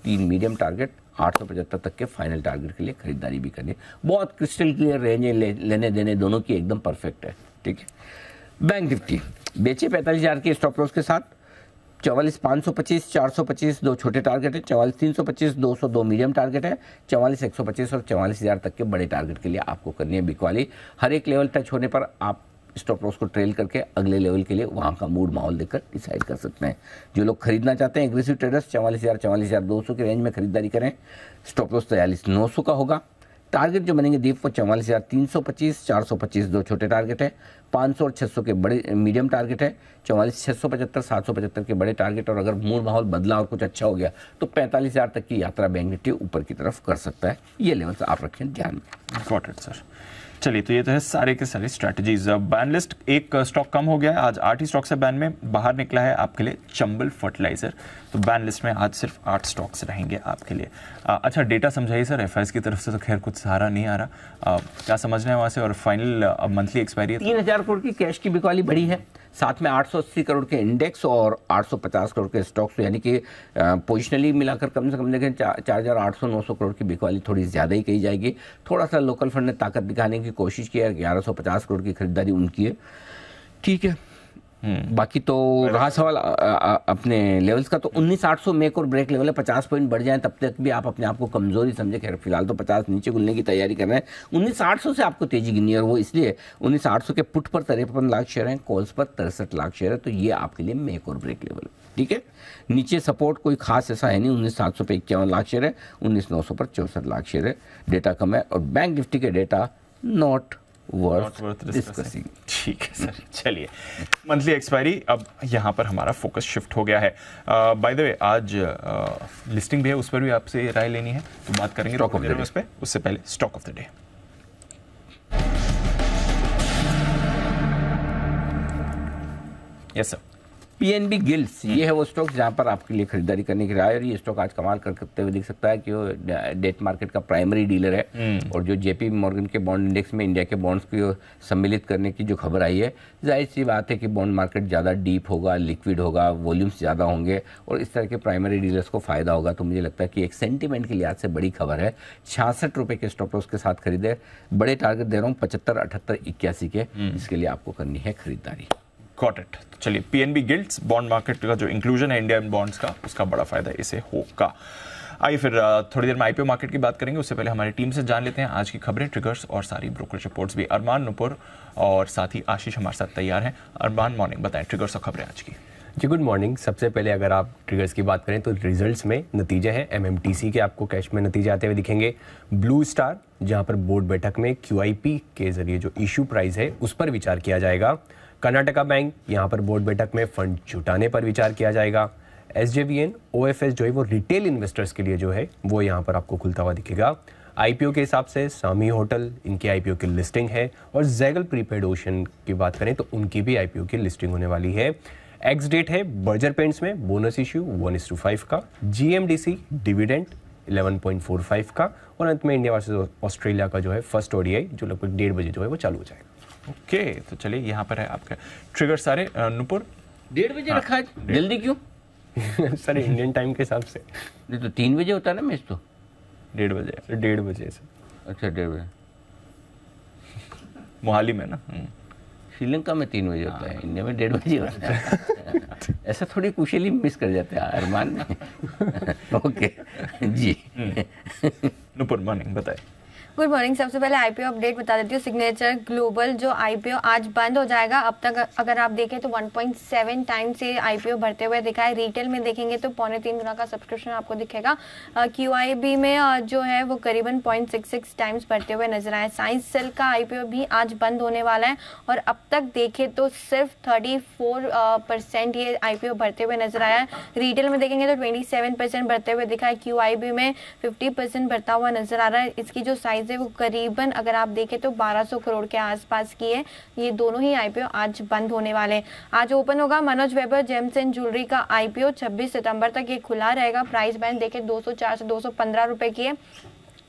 तीन मीडियम टारगेट, 875 तक के फाइनल टारगेट के लिए खरीदारी भी करनी है। बहुत क्रिस्टल क्लियर रेंज है, लेने देने दोनों की एकदम परफेक्ट है। ठीक है, बैंक निफ्टी बेचे 45,000 के स्टॉप लॉस के साथ, 44,525 425 दो छोटे टारगेट है, 44,325 202 मीडियम टारगेट है, 44,125 और 44,000 तक के बड़े टारगेट के लिए आपको करनी है बिकवाली। हर एक लेवल टच होने पर आप स्टॉप लॉस को ट्रेल करके अगले लेवल के लिए वहाँ का मूड माहौल देखकर डिसाइड कर सकते हैं। जो लोग खरीदना चाहते हैं एग्रेसिव ट्रेडर्स 44,000 44,200 की रेंज में खरीदारी करें। स्टॉप लॉस 43,900 का होगा। टारगेट जो बनेंगे दीप वो 44,325 425 दो छोटे टारगेट है, 500 और 600 के बड़े मीडियम टारगेट है, 44,675 775 के बड़े टारगेट, और अगर मूड माहौल बदला और कुछ अच्छा हो गया तो 45,000 तक की यात्रा बैंक निफ्टी ऊपर की तरफ कर सकता है। ये लेवल आप रखें ध्यान में। Got it sir. चलिए, तो ये तो है सारे के सारे स्ट्रैटेजीज। बैन लिस्ट एक स्टॉक कम हो गया है, आज 8 ही स्टॉक से बैन में बाहर निकला है आपके लिए चंबल फर्टिलाइजर। तो बैन लिस्ट में आज सिर्फ 8 स्टॉक्स रहेंगे आपके लिए। अच्छा, डेटा समझाइए सर, एफआईएस की तरफ से तो खैर कुछ सहारा नहीं आ रहा, क्या समझना है वहाँ से? और फाइनल मंथली एक्सपायरी 3,000 करोड़ की कैश की बिकवाली बढ़ी है, साथ में 880 करोड़ के इंडेक्स और 850 करोड़ के स्टॉक्स, यानी कि पोजिशनली मिलाकर कम से कम देखें 4,800-900 करोड़ की बिकवाली थोड़ी ज़्यादा ही कही जाएगी। थोड़ा सा लोकल फंड ने ताकत दिखाने की कोशिश की है, 1,150 करोड़ की खरीदारी उनकी है। ठीक है, बाकी तो रहा सवाल अपने लेवल्स का, तो 19,800 मेक और ब्रेक लेवल है। 50 पॉइंट बढ़ जाए तब तक भी आप अपने आप को कमजोरी समझे, खैर फिलहाल तो 50 नीचे गुलने की तैयारी कर रहे हैं। 19,800 से आपको तेजी गिनी है, और वो इसलिए 19,800 के पुट पर 53 लाख शेयर हैं, कॉल्स पर 63 लाख शेयर है, तो ये आपके लिए मेक और ब्रेक लेवल है। ठीक है, नीचे सपोर्ट कोई खास ऐसा है नहीं, 19,700 पे 51 लाख शेयर है, 19,900 पर 64 लाख शेयर है। डेटा कम है, और बैंक निफ्टी के डेटा नॉट वर्थ डिस्कसिंग। ठीक है सर, चलिए मंथली एक्सपायरी, अब यहाँ पर हमारा फोकस शिफ्ट हो गया है। बाय द वे, आज लिस्टिंग भी है, उस पर भी आपसे राय लेनी है, तो बात करेंगे स्टॉक ऑफ द डे उस पर। उससे पहले stock of the day. Yes sir. PNB guilds, ये है वो स्टॉक जहां पर आपके लिए खरीदारी करने की राय, और ये स्टॉक आज कमाल करते हुए दिख सकता है कि वो डेट मार्केट का प्राइमरी डीलर है, और जो जेपी मॉर्गन के बॉन्ड इंडेक्स में इंडिया के बॉन्ड्स को सम्मिलित करने की जो खबर आई है, जाहिर सी बात है कि बॉन्ड मार्केट ज़्यादा डीप होगा, लिक्विड होगा, वॉल्यूम्स ज़्यादा होंगे, और इस तरह के प्राइमरी डीलर्स को फायदा होगा। तो मुझे लगता है कि एक सेंटीमेंट के लिहाज से बड़ी खबर है। 66 रुपये के स्टॉप लॉस के साथ खरीदे, बड़े टारगेट दे रहा हूँ 75 78 81 के, इसके लिए आपको करनी है खरीदारी। Got it. तो चलिए, पीएनबी गिल्ड्स बॉन्ड मार्केट का जो इंक्लूजन है इंडियन बॉन्ड्स का, उसका बड़ा फायदा इसे होगा। आइए फिर थोड़ी देर में आईपीओ मार्केट की बात करेंगे, उससे पहले हमारी टीम से जान लेते हैं आज की खबरें, ट्रिगर्स और सारी ब्रोकरेज रिपोर्ट्स भी। अरमान, नुपुर और साथ ही आशीष हमारे साथ तैयार हैं। अरमान, मॉर्निंग, बताएं ट्रिगर्स और खबरें आज की। जी गुड मॉर्निंग। सबसे पहले अगर आप ट्रिगर्स की बात करें तो रिजल्ट्स में नतीजे हैं एमएमटीसी के, आपको कैश में नतीजे आते हुए दिखेंगे। ब्लू स्टार, जहां पर बोर्ड बैठक में क्यूआईपी के जरिए जो इशू प्राइस है उस पर विचार किया जाएगा। कर्नाटका बैंक, यहां पर बोर्ड बैठक में फंड जुटाने पर विचार किया जाएगा। एसजेवीएन ओएफएस जो है वो रिटेल इन्वेस्टर्स के लिए जो है वो यहाँ पर आपको खुलता हुआ दिखेगा। आईपीओ के हिसाब से सामी होटल, इनकी आईपीओ की लिस्टिंग है, और जैगल प्रीपेड ओशन की बात करें तो उनकी भी आईपीओ की लिस्टिंग होने वाली है। एक्स डेट है बर्जर पेंट्स में बोनस इश्यू 1:5 का, जीएमडीसी डिविडेंड 11.45 का, और अंत में इंडिया वर्सेस ऑस्ट्रेलिया का जो है फर्स्ट ओडीआई जो लगभग 1:30 बजे जो है वो चालू हो जाएगा। ओके, तो चलिए यहाँ पर है आपके ट्रिगर सारे। नुपुर, 1:30 बजे रखा है, जल्दी क्यों? सर इंडियन टाइम के हिसाब से नहीं तो 3 बजे होता है ना मैच, तो 1:30 बजे। 1:30 बजे सर। अच्छा 1:30 बजे मोहाली में ना। श्रीलंका में 3 बजे होता है, इंडिया में 1:30 बजे होता है। ऐसा थोड़ी कुशली मिस कर जाते हैं अरमान में। ओके जी। नुपुर, मॉर्निंग, बताएं। Good morning. सबसे पहले आईपीओ अपडेट बता देती हूँ। सिग्नेचर ग्लोबल जो आईपीओ आज बंद हो जाएगा। अब तक अगर आप देखें तो 1.7 टाइम से आईपीओ बढ़ते हुए दिखा है। रिटेल में देखेंगे तो 2.25 गुना का सब्सक्रिप्शन आपको दिखेगा। क्यूआईबी में जो है वो करीबन 0.66 टाइम्स बढ़ते हुए नजर आए। साइंस सेल का आईपीओ भी आज बंद होने वाला है और अब तक देखें तो सिर्फ 34% ये आईपीओ बढ़ते हुए नजर आया है। रिटेल में देखेंगे तो 27% बढ़ते हुए दिखा है। क्यूआईबी में 50% बढ़ता हुआ नजर आ रहा है। इसकी जो साइज है वो करीबन अगर आप देखें तो 1200 करोड़ के आसपास की है। ये दोनों ही आईपीओ आज बंद होने वाले हैं। आज ओपन होगा Manoj weber James and jewellery का आईपीओ। 26 सितंबर तक ये खुला रहेगा। प्राइस बैंड देखें 204 से 215 रुपए की है।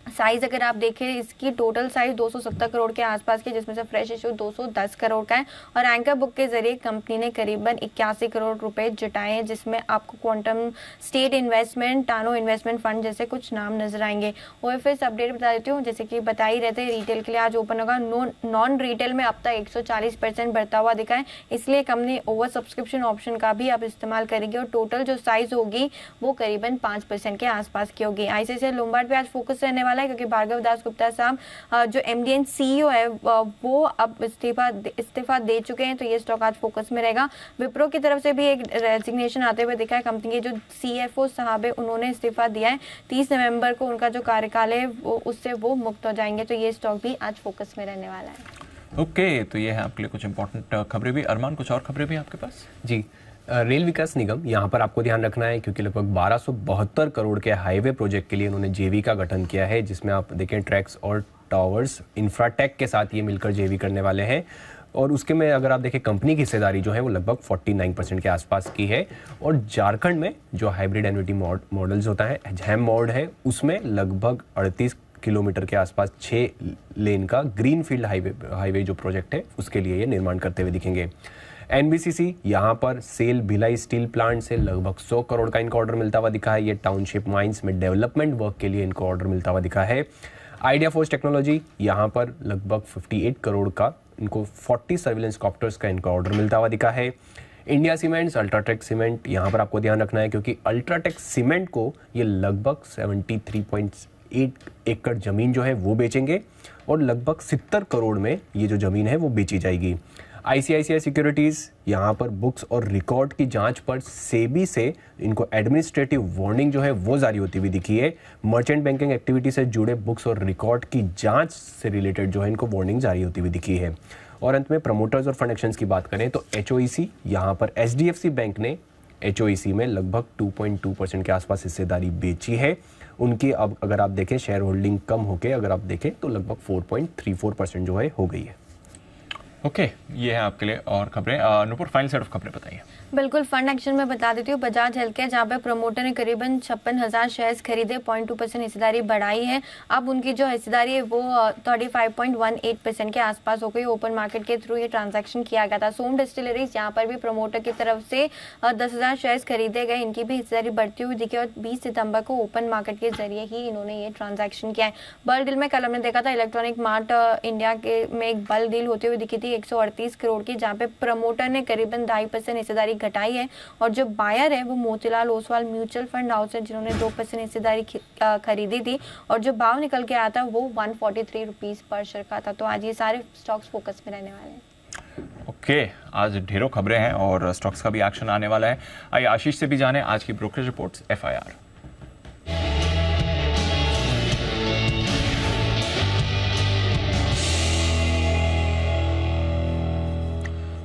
साइज अगर आप देखें इसकी टोटल साइज 270 करोड़ के आसपास की, जिसमें से फ्रेश इशू 210 करोड़ का है और एंकर बुक के जरिए कंपनी ने करीबन 81 करोड़ रुपए जुटाए हैं, जिसमें आपको क्वांटम स्टेट इन्वेस्टमेंट, टानो इन्वेस्टमेंट फंड जैसे कुछ नाम नजर आएंगे। ओएफएस अपडेट बता देती हूँ, जैसे कि बता ही रहते हैं रिटेल के लिए आज ओपन होगा। नॉन रिटेल में अब तक 140% बढ़ता हुआ दिखा है, इसलिए कंपनी ओवर सब्सक्रिप्शन ऑप्शन का भी आप इस्तेमाल करेंगे और टोटल जो साइज होगी वो करीबन 5% के आसपास की होगी। आईसीआईसीआई लोम्बार्ड पे आज फोकस रहने वाला है क्योंकि भार्गव दास गुप्ता साहब जो एमडी एंड सीईओ है वो अब इस्तीफा दे चुके हैं, तो ये स्टॉक आज फोकस में रहेगा। विप्रो की तरफ से भी एक रेजिग्नेशन आते हुए दिखा है। कंपनी के जो सीएफओ साहब है उन्होंने इस्तीफा दिया है। 30 नवंबर को उनका जो कार्यकाल है उससे वो मुक्त हो जाएंगे, तो ये स्टॉक भी आज फोकस में रहने वाला है। ओके, तो ये है आपके लिए कुछ इंपॉर्टेंट खबरें भी। अरमान, कुछ और खबरें भी आपके पास? जी, रेल विकास निगम, यहाँ पर आपको ध्यान रखना है क्योंकि लगभग 1272 करोड़ के हाईवे प्रोजेक्ट के लिए उन्होंने जेवी का गठन किया है, जिसमें आप देखें ट्रैक्स और टावर्स इंफ्राटेक के साथ ये मिलकर जेवी करने वाले हैं। और उसके में अगर आप देखें कंपनी की हिस्सेदारी जो है वो लगभग 49% के आसपास की है। और झारखंड में जो हाइब्रिड एन्युटी मॉडल्स होता है, हैम मॉड है, उसमें लगभग 38 किलोमीटर के आसपास 6 लेन का ग्रीनफील्ड हाईवे जो प्रोजेक्ट है उसके लिए ये निर्माण करते हुए दिखेंगे। एनबीसीसी, यहाँ पर सेल भिलाई स्टील प्लांट से लगभग 100 करोड़ का इनको ऑर्डर मिलता हुआ दिखा है। ये टाउनशिप माइंस में डेवलपमेंट वर्क के लिए इनको ऑर्डर मिलता हुआ दिखा है। आइडिया फोर्स टेक्नोलॉजी, यहाँ पर लगभग 58 करोड़ का इनको 40 सर्विलेंस कॉप्टर्स का इनको ऑर्डर मिलता हुआ दिखा है। इंडिया सीमेंट्स, अल्ट्राटेक सीमेंट, यहाँ पर आपको ध्यान रखना है क्योंकि अल्ट्राटेक सीमेंट को ये लगभग 73.8 एकड़ जमीन जो है वो बेचेंगे और लगभग 70 करोड़ में ये जो जमीन है वो बेची जाएगी। आईसीआईसीआई सिक्योरिटीज, यहाँ पर बुक्स और रिकॉर्ड की जांच पर सेबी से इनको एडमिनिस्ट्रेटिव वार्निंग जो है वो जारी होती हुई दिखी है। मर्चेंट बैंकिंग एक्टिविटी से जुड़े बुक्स और रिकॉर्ड की जांच से रिलेटेड जो है इनको वार्निंग जारी होती हुई दिखी है। और अंत में प्रमोटर्स और फंड एक्शंस की बात करें तो एचओईसी, यहाँ पर एचडीएफसी बैंक ने एचओईसी में लगभग 2.2% के आसपास हिस्सेदारी बेची है। उनकी अब अगर आप देखें शेयर होल्डिंग कम होकर अगर आप देखें तो लगभग 4.34% जो है हो गई है। ओके, ये है आपके लिए और खबरें। नुपुर, फाइनल सेट ऑफ खबरें बताइए। बिल्कुल, फंड एक्शन में बता देती हूँ। बजाज हेल्थकेयर, जहाँ पे प्रमोटर ने करीबन 56,000 शेयर्स खरीदे, 0.2% हिस्सेदारी बढ़ाई है। अब उनकी जो हिस्सेदारी है वो 35.18% के आसपास हो गई। ओपन मार्केट के थ्रू ये ट्रांजैक्शन किया गया था। सोम डिस्टिलरीज, यहाँ पर भी प्रमोटर की तरफ से 10,000 शेयर्स खरीदे गए, इनकी भी हिस्सेदारी बढ़ती हुई दिखी और 20 सितंबर को ओपन मार्केट के जरिए ही इन्होंने ये ट्रांजैक्शन किया है। बल्क डील में कल हमने देखा था इलेक्ट्रॉनिक मार्ट इंडिया के में एक बल्क डील होती हुई दिखी थी थी 138 करोड़ की, जहां पे प्रमोटर ने करीबन 2.5% हिस्सेदारी घटाई है और जो बायर है वो Motilal Oswal mutual fund house है, जिन्होंने 2% हिस्सेदारी खरीदी थी और जो भाव निकल के आया था वो 143 रुपीज पर शेयर का था। तो आज ये सारे स्टॉक्स फोकस में रहने वाले हैं। ओके, आज ढेरों खबरें हैं और स्टॉक्स का भी एक्शन आने वाला है। आइए आशीष से भी जाने आज की ब्रोकरेज रिपोर्ट्स FIR।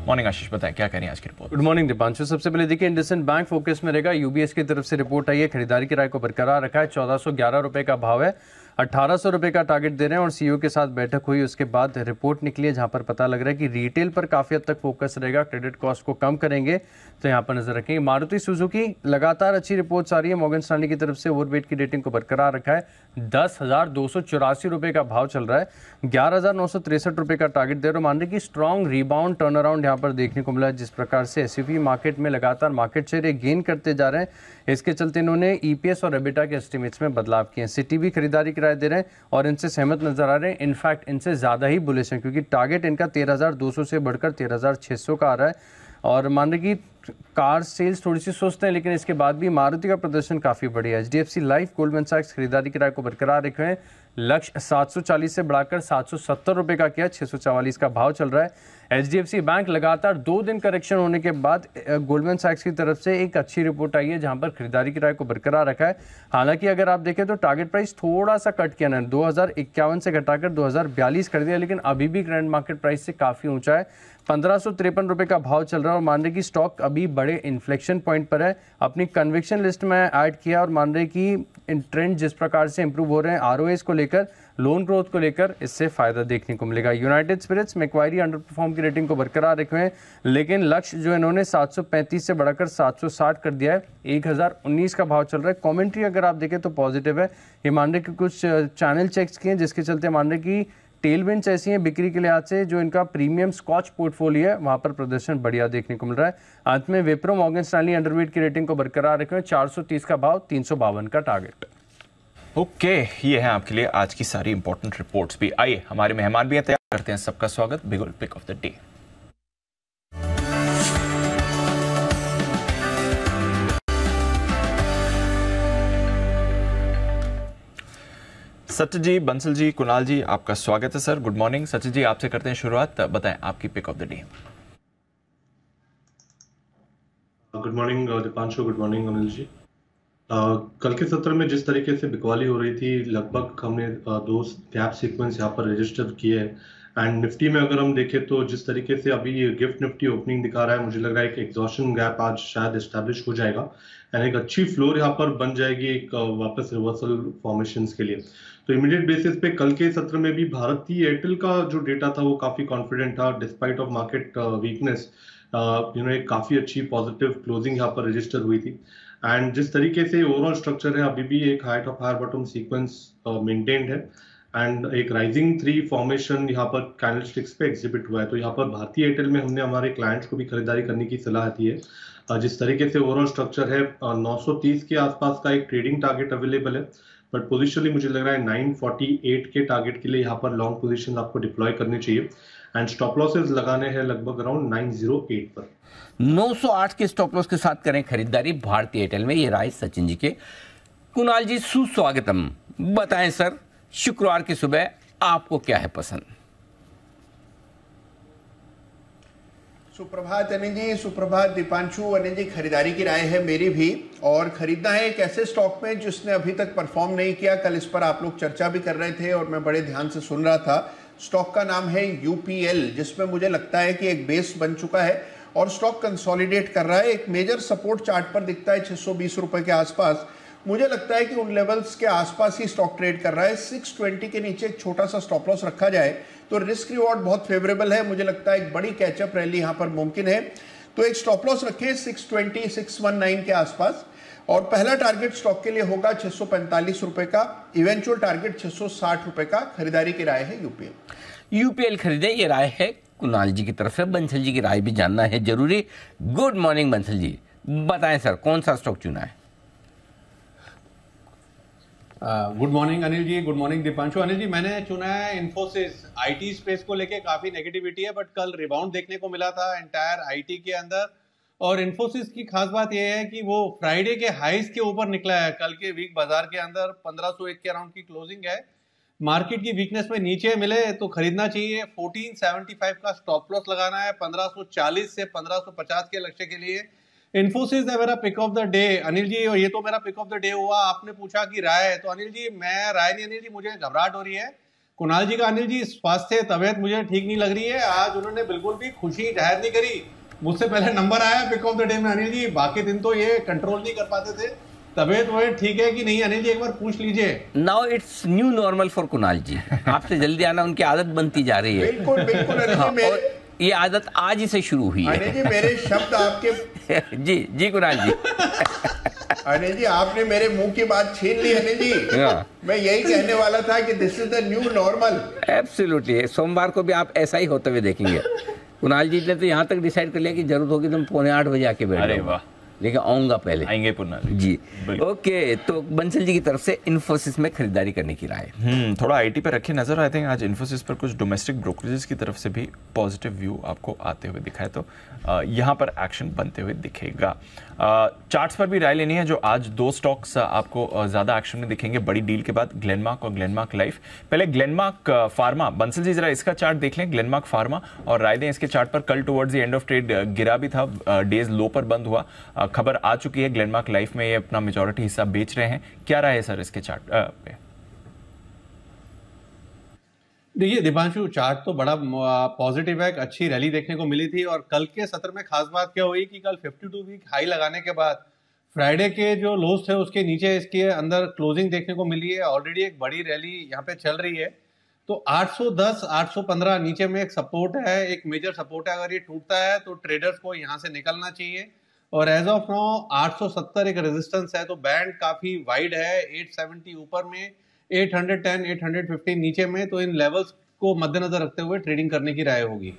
मॉर्निंग आशीष, बताएं क्या करें आज की रिपोर्ट। Good morning Deepanshu. सबसे पहले देखिए इंडसइंड बैंक फोकस में रहेगा। यूबीएस की तरफ से रिपोर्ट आई है, खरीदारी की राय को बरकरार रखा है। 1411 रुपए का भाव है, 1800 रुपए का टारगेट दे रहे हैं और सीईओ के साथ बैठक हुई, उसके बाद रिपोर्ट निकली है जहां पर पता लग रहा है कि रिटेल पर काफी हद तक फोकस रहेगा, क्रेडिट कॉस्ट को कम करेंगे, तो यहाँ पर नजर रखेंगे। मारुति सुजुकी लगातार अच्छी रिपोर्ट्स आ रही है, मॉर्गन स्टैनली की तरफ से ओवरवेट की रेटिंग को बरकरार रखा है। 10,284 रुपए का भाव चल रहा है, 11,963 रुपए का टारगेट दे रहे। मान रहे कि स्ट्रॉन्ग रिबाउंड टर्न अराउंड यहाँ पर देखने को मिला है। जिस प्रकार से एसयूवी मार्केट में लगातार मार्केट शेयर गेन करते जा रहे हैं, इसके चलते इन्होंने ईपीएस और एबिटा के एस्टिमेट्स में बदलाव किए हैं। सिटी भी खरीदारी की राय दे रहे हैं और इनसे सहमत नजर आ रहे हैं। इनफैक्ट इनसे ज्यादा ही बुलिश हैं क्योंकि टारगेट इनका 13,200 से बढ़कर 13,600 का आ रहा है। और मान रहे कि कार सेल्स थोड़ी सी सुस्त है, लेकिन इसके बाद भी मारुति का प्रदर्शन काफी बढ़िया है। एचडीएफसी लाइफ, गोल्डमैन सैक्स खरीदारी की राय को बरकरार रखे हैं। लक्ष्य 740 से बढ़ाकर 770 रुपए का किया, 644 का भाव चल रहा है। एचडीएफसी बैंक लगातार 2 दिन करेक्शन होने के बाद गोल्डमैन सैक्स की तरफ से एक अच्छी रिपोर्ट आई है जहां पर खरीदारी की राय को बरकरार रखा है। हालांकि अगर आप देखें तो टारगेट प्राइस थोड़ा सा कट किया ना, 2051 से घटाकर 2042 कर दिया, लेकिन अभी भी करंट मार्केट प्राइस से काफी ऊंचा है। 1553 रुपए का भाव चल रहा है और मान रहे कि स्टॉक अभी बड़े इन्फ्लेक्शन पॉइंट पर है। अपनी कन्विक्शन लिस्ट में ऐड किया और मान रहे कि इन ट्रेंड जिस प्रकार से इंप्रूव हो रहे हैं आरओएस को लेकर, लोन ग्रोथ को लेकर, इससे फायदा देखने को मिलेगा। United Spirits, Macquarie underperform की रेटिंग को बरकरार रखे हैं, लेकिन लक्ष्य जो इन्होंने 735 से बढ़ाकर 760 कर दिया है। 1019 का भाव चल रहा है। कमेंट्री अगर आप देखें तो पॉजिटिव है। ये मान रहे कि कुछ चैनल चेक्स किए जिसके चलते मान रहे कि टेलविंड्स ऐसी हैं बिक्री के लिहाज से, जो इनका प्रीमियम स्कॉच पोर्टफोलियो है वहां पर प्रदर्शन बढ़िया देखने को मिल रहा है। अंत में विप्रो, मॉर्गन स्टैनली अंडरवेट की रेटिंग को बरकरार रखे हैं, 430 का भाव, 352 का टारगेट। ओके, ये है आपके लिए आज की सारी इंपॉर्टेंट रिपोर्ट्स भी। आइए हमारे मेहमान भी हैं, तैयार करते हैं सबका स्वागत। Big pick of the day. Sachin ji, Bansal ji, Kunal ji, आपका स्वागत है sir. Good morning. Sachin ji, आपसे करते हैं शुरुआत, बताएं आपकी pick of the day. Good morning Deepanshu, good morning Anil ji. कल के सत्र में जिस तरीके से बिकवाली हो रही थी, लगभग हमने 2 गैप सीक्वेंस यहाँ पर रजिस्टर किए हैं। एंड निफ्टी में अगर हम देखें तो जिस तरीके से अभी गिफ्ट निफ्टी ओपनिंग दिखा रहा है, मुझे लग रहा है कि एग्जॉशन गैप आज शायद एस्टैब्लिश हो जाएगा एंड एक अच्छी फ्लोर यहाँ पर बन जाएगी एक वापस रिवर्सल फॉर्मेशंस के लिए। तो इमीडिएट बेसिस पे कल के सत्र में भी भारती एयरटेल का जो डेटा था वो काफी कॉन्फिडेंट था, डिस्पाइट ऑफ मार्केट वीकनेस। एक काफी अच्छी पॉजिटिव क्लोजिंग यहाँ पर रजिस्टर हुई थी। एंड जिस तरीके से ओवरऑल स्ट्रक्चर है, अभी भी एक high top higher bottom sequence maintained है एंड एक राइजिंग 3 फॉर्मेशन यहाँ पर कैंडलस्टिक्स पे एग्जिबिट हुआ है। तो यहाँ पर भारती एयरटेल में हमने हमारे क्लाइंट्स को भी खरीदारी करने की सलाह दी है। जिस तरीके से ओवरऑल स्ट्रक्चर है, 930 के आसपास का एक ट्रेडिंग टारगेट अवेलेबल है, बट पोजिशनली मुझे लग रहा है 948 के टारगेट के लिए यहाँ पर लॉन्ग पोजीशन आपको डिप्लॉय करनी चाहिए एंड स्टॉप लॉसेस लगाने हैं लगभग अराउंड 908 पर। 908 के स्टॉप लॉस के साथ करें खरीदारी भारतीय एयरटेल में। ये राय सचिन जी के। कुणाल जी, सुस्वागतम। बताएं सर, शुक्रवार की सुबह आपको क्या है पसंद? सुप्रभात अनिल जी, सुप्रभात दीपांशु। अनिल जी, खरीदारी की राय है मेरी भी, और खरीदना है एक ऐसे स्टॉक में जिसने अभी तक परफॉर्म नहीं किया। कल इस पर आप लोग चर्चा भी कर रहे थे और मैं बड़े ध्यान से सुन रहा था। स्टॉक का नाम है यूपीएल, जिसमें मुझे लगता है कि एक बेस बन चुका है और स्टॉक कंसोलिडेट कर रहा है। एक मेजर सपोर्ट चार्ट पर दिखता है 620 रुपए के आसपास। मुझे लगता है कि उन लेवल्स के आसपास ही स्टॉक ट्रेड कर रहा है। 620 के नीचे एक छोटा सा स्टॉप लॉस रखा जाए तो रिस्क रिवॉर्ड बहुत फेवरेबल है। मुझे लगता है एक बड़ी कैचअप रैली यहाँ पर मुमकिन है, तो एक स्टॉप लॉस रखें 620 619 के आसपास, और पहला टारगेट स्टॉक के लिए होगा 645 रुपए का, इवेंचुअल टारगेट 660 रुपए का। खरीदारी की राय है यूपीएल खरीदे, ये राय है कुणाल जी की तरफ से। बंसल जी की राय भी जानना है जरूरी। गुड मॉर्निंग बंसल जी, बताएं सर कौन सा स्टॉक चुना है? Good morning Anil ji, good morning Deepanshu. Anil ji, मैंने चुना है इन्फोसिस। आईटी स्पेस को लेके काफी नेगेटिविटी है, बट कल रिबाउंड देखने को मिला था एंटायर आईटी के अंदर। और इन्फोसिस की खास बात यह है कि वो फ्राइडे के हाईज के ऊपर निकला है। कल के वीक बाजार के अंदर 1501 के अराउंड की क्लोजिंग है। मार्केट की वीकनेस में नीचे मिले तो खरीदना चाहिए। 1475 का स्टॉप लॉस लगाना है 1540 से 1550 के लक्ष्य के लिए। इन्फोसिस है मेरा pick of the day Anil ji, और ये तो मेरा पिक ऑफ द डे हुआ। आपने पूछा कि राय, तो अनिल जी मैं राय नहीं, अनिल जी मुझे घबराहट हो रही है। कुणाल जी का अनिल जी स्वास्थ्य तबियत मुझे ठीक नहीं लग रही है। आज उन्होंने बिल्कुल भी खुशी जाहिर नहीं करी। मुझसे पहले नंबर आया पिक ऑफ द डे में अनिल जी, बाकी दिन तो ये कंट्रोल नहीं कर पाते थे। तबियत वो ठीक है कि नहीं अनिल जी, एक बार पूछ लीजिए। Now it's new normal for Kunal ji. आपसे जल्दी आना उनकी आदत बनती जा रही है। बिल्कुल बिल्कुल अनिल जी, और ये आदत आज ही से शुरू हुई है। अनिल जी मेरे शब्द आपके जी जी कुणाल जी। अनिल जी आपने मेरे मुंह की बात छीन ली अनिल जी। मैं यही कहने वाला था कि this is the new normal. Absolutely, सोमवार को भी आप ऐसा ही होते हुए देखेंगे। कुणाल जी ने तो यहाँ तक डिसाइड कर लिया कि जरूरत होगी तो 7:45 बजे आके बैठ जाऊंगा, लेकिन आऊंगा पहले, आएंगे पुनः जी। ओके, तो बंसल जी की तरफ से इन्फोसिस में खरीदारी करने की राय। थोड़ा आईटी पे रखिए नजर। आई थिंक आज इन्फोसिस पर कुछ डोमेस्टिक ब्रोकरेजेस की तरफ से भी पॉजिटिव व्यू आपको आते हुए दिखाए, तो यहाँ पर एक्शन बनते हुए दिखेगा। चार्ट्स पर भी राय लेनी है। जो आज दो स्टॉक्स आपको ज्यादा एक्शन में दिखेंगे बड़ी डील के बाद, ग्लेनमार्क और ग्लेनमार्क लाइफ। पहले ग्लेनमार्क फार्मा, बंसल जी जरा इसका चार्ट देख लें, ग्लेनमार्क फार्मा, और राय दें इसके चार्ट पर। कल towards the end of trade गिरा भी था, डेज लो पर बंद हुआ। खबर आ चुकी है ग्लेनमार्क लाइफ में ये अपना मेजॉरिटी हिस्सा बेच रहे हैं। क्या राय है सर इसके चार्ट पे? देखिए दीपांशु, चार्ट तो बड़ा पॉजिटिव है, अच्छी रैली देखने को मिली थी। और कल के सत्र में खास बात क्या हुई कि कल 52 वीक हाई लगाने के बाद फ्राइडे के जो लोस थे उसके नीचे इसके अंदर क्लोजिंग देखने को मिली है। ऑलरेडी एक बड़ी रैली यहाँ पे चल रही है। तो 810 815 नीचे में एक सपोर्ट है, एक मेजर सपोर्ट है। अगर ये टूटता है तो ट्रेडर्स को यहाँ से निकलना चाहिए। और एज ऑफ नाउ 870 एक रेजिस्टेंस है, तो बैंड काफी वाइड है। 870 ऊपर में, 810 815 नीचे में, तो इन लेवल्स को मद्देनजर रखते हुए ट्रेडिंग करने की राय होगी।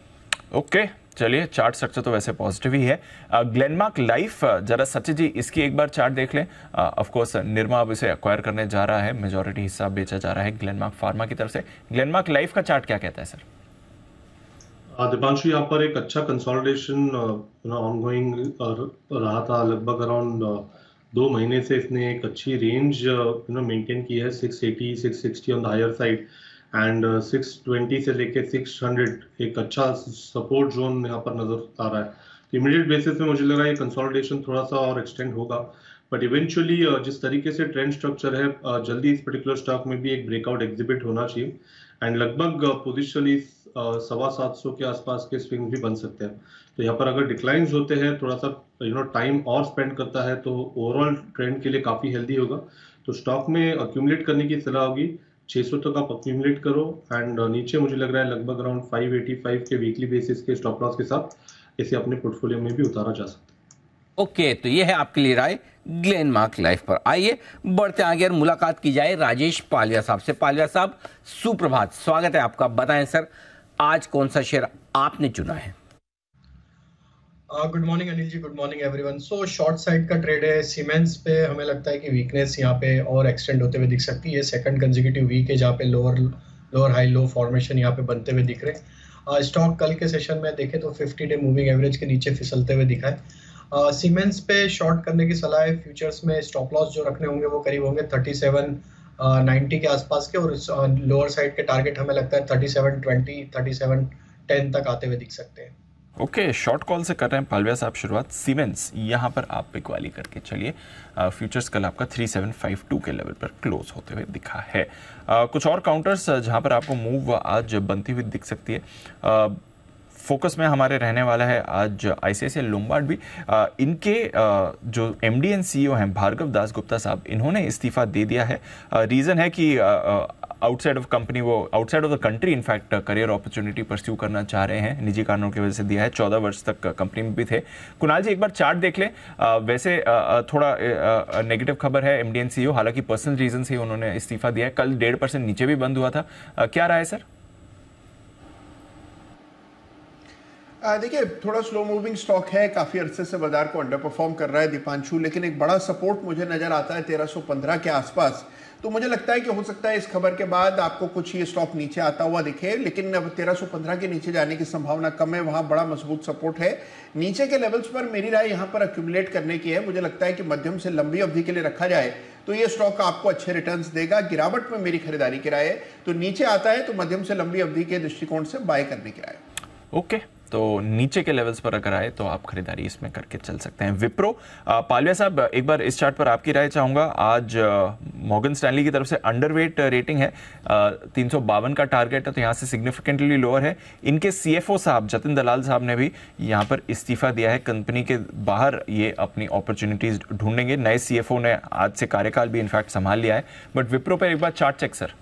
ओके, चलिए चार्ट स्ट्रक्चर तो वैसे पॉजिटिव ही है। ग्लेनमार्क लाइफ, जरा सचिन जी इसकी एक बार चार्ट देख लें। ऑफ कोर्स निरमा अब इसे एक्वायर करने जा रहा है, मेजॉरिटी हिस्सा बेचा जा रहा है ग्लेनमार्क फार्मा की तरफ से। ग्लेनमार्क लाइफ का चार्ट क्या कहता है सर? दीपांशु, यहाँ पर एक अच्छा कंसोलिडेशन ऑनगोइंग रहा था। लगभग अराउंड 2 महीने से इसने एक अच्छी रेंज मेंटेन की है, 680 660 on the higher side, and 620 से लेके 600 एक अच्छा सपोर्ट जोन यहाँ पर नजर आ रहा है। इमीडिएट बेसिस में मुझे लग रहा है ये कंसोलिडेशन थोड़ा सा और एक्सटेंड होगा, बट इवेंचुअली जिस तरीके से ट्रेंड स्ट्रक्चर है, जल्दी इस पर्टिकुलर स्टॉक में भी एक ब्रेकआउट एग्जिबिट होना चाहिए। एंड लगभग पोजिशनली 725 के आसपास के स्विंग भी बन सकते हैं। तो यहाँ पर अगर डिक्लाइंस होते हैं, थोड़ा सा टाइम और स्पेंड करता है, तो ओवरऑल ट्रेंड के लिए काफी हेल्दी होगा। तो स्टॉक में अक्यूमुलेट करने की सलाह होगी। 600 तक आप अक्यूमुलेट करो, एंड नीचे मुझे लग रहा है लगभग अराउंड 585 के वीकली बेसिस के स्टॉप लॉस के साथ इसे अपने पोर्टफोलियो में भी उतारा जा सकता है। ओके, तो ये है आपके लिए राय ग्लेनमार्क लाइफ पर। आइए बढ़ते आगे और मुलाकात की जाए राजेश पालिया साहब से। पालिया साहब, सुप्रभात, स्वागत है आपका। बताएं सर, आज कौन सा शेयर आपने चुना है? Good morning Anil ji, good morning everyone. So short side का ट्रेड है सीमेंस पे। हमें लगता है कि वीकनेस यहाँ पे और एक्सटेंड होते हुए दिख सकती है। सेकंड कंसेक्यूटिव वीक है जहाँ पे लोअर हाई लो फॉर्मेशन यहाँ पे बनते हुए दिख रहे हैं। स्टॉक कल के सेशन में देखें तो 50 डे मूविंग एवरेज के नीचे फिसलते हुए दिखा है। सीमेंस पे शॉर्ट करने की सलाह है। फ्यूचर्स में स्टॉप लॉस जो रखने होंगे वो करीब होंगे 3790 के आसपास के, और लोअर साइड के टारगेट हमें लगता है 3720 3710 तक आते हुए दिख सकते हैं। ओके, शॉर्ट कॉल से कर रहे हैं पालविया साहब शुरुआत। सीमेंस यहाँ पर आप पिक वाली करके चलिए। फ्यूचर्स कल आपका 3752 के लेवल पर क्लोज होते हुए दिखा है। कुछ और काउंटर्स जहाँ पर आपको मूव आज बनती हुई दिख सकती है। फोकस में हमारे रहने वाला है आज आईसीआईसीआई लोम्बार्ड भी। इनके जो एमडी एंड सीईओ हैं भार्गव दास गुप्ता साहब, इन्होंने इस्तीफा दे दिया है। रीज़न है कि आउटसाइड ऑफ कंपनी, वो outside of the country in fact career opportunity pursue करना चाह रहे हैं। निजी कारणों की वजह से दिया है। 14 वर्ष तक कंपनी में भी थे। कुणाल जी एक बार चार्ट देख लें। वैसे थोड़ा नेगेटिव खबर है एमडी एंड सीईओ, हालांकि पर्सनल रीजन से उन्होंने इस्तीफा दिया है। कल 1.5% नीचे भी बंद हुआ था। क्या रहा है सर? देखिए, थोड़ा स्लो मूविंग स्टॉक है, काफी अरसे से बाजार को अंडर परफॉर्म कर रहा है दीपांशु, लेकिन एक बड़ा सपोर्ट मुझे नजर आता है 1315 के आसपास। तो मुझे लगता है कि हो सकता है इस खबर के बाद आपको कुछ ये स्टॉक नीचे आता हुआ दिखे, लेकिन अब 1315 के नीचे जाने की संभावना कम है, वहां बड़ा मजबूत सपोर्ट है। नीचे के लेवल्स पर मेरी राय यहां पर एक्यूमुलेट करने की है। मुझे लगता है कि मध्यम से लंबी अवधि के लिए रखा जाए तो ये स्टॉक आपको अच्छे रिटर्न्स देगा। गिरावट में मेरी खरीदारी की राय है, तो नीचे आता है तो मध्यम से लंबी अवधि के दृष्टिकोण से बाय करने की राय है। ओके, तो नीचे के लेवल्स पर अगर आए तो आप खरीदारी इसमें करके चल सकते हैं। विप्रो, पालविया साहब एक बार इस चार्ट पर आपकी राय चाहूंगा। आज मॉर्गन स्टैनली की तरफ से अंडरवेट रेटिंग है, 352 का टारगेट है, तो यहाँ से सिग्निफिकेंटली लोअर है। इनके सीएफओ साहब जतिन दलाल साहब ने भी यहाँ पर इस्तीफा दिया है, कंपनी के बाहर ये अपनी अपॉर्चुनिटीज ढूंढेंगे। नए सीएफओ ने आज से कार्यकाल भी इनफैक्ट संभाल लिया है। बट विप्रो पर एक बार चार्ट चेक सर।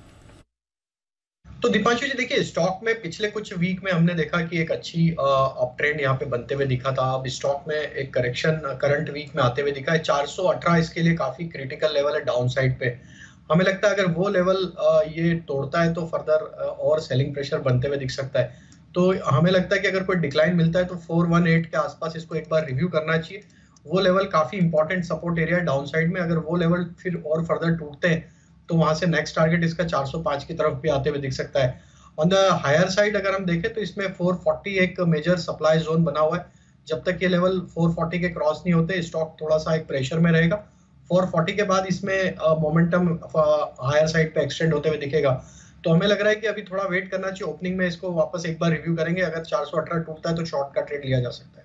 तो दीपांशु जी देखिए, स्टॉक में पिछले कुछ वीक में हमने देखा कि एक अच्छी अप ट्रेंड यहाँ पे बनते हुए दिखा था। अब स्टॉक में एक करेक्शन करंट वीक में आते हुए दिखा है। 418 इसके लिए काफी क्रिटिकल लेवल है डाउन साइड पे। हमें लगता है अगर वो लेवल ये तोड़ता है तो फर्दर और सेलिंग प्रेशर बनते हुए दिख सकता है। तो हमें लगता है कि अगर कोई डिक्लाइन मिलता है तो 418 के आसपास इसको एक बार रिव्यू करना चाहिए। वो लेवल काफी इंपॉर्टेंट सपोर्ट एरिया है डाउन साइड में। अगर वो लेवल फिर और फर्दर टूटते हैं तो वहां से नेक्स्ट टारगेट इसका 405 की तरफ भी आते हुए दिख सकता है। ऑन द हायर साइड अगर हम देखें तो इसमें 440 एक मेजर सप्लाई जोन बना हुआ है। जब तक ये लेवल 440 के क्रॉस नहीं होते स्टॉक थोड़ा सा एक प्रेशर में रहेगा। 440 के बाद इसमें मोमेंटम हायर साइड पे एक्सटेंड होते हुए दिखेगा। तो हमें लग रहा है कि अभी थोड़ा वेट करना चाहिए। ओपनिंग में इसको वापस एक बार रिव्यू करेंगे। अगर 418 टूटता है तो शॉर्ट का ट्रेड लिया जा सकता है।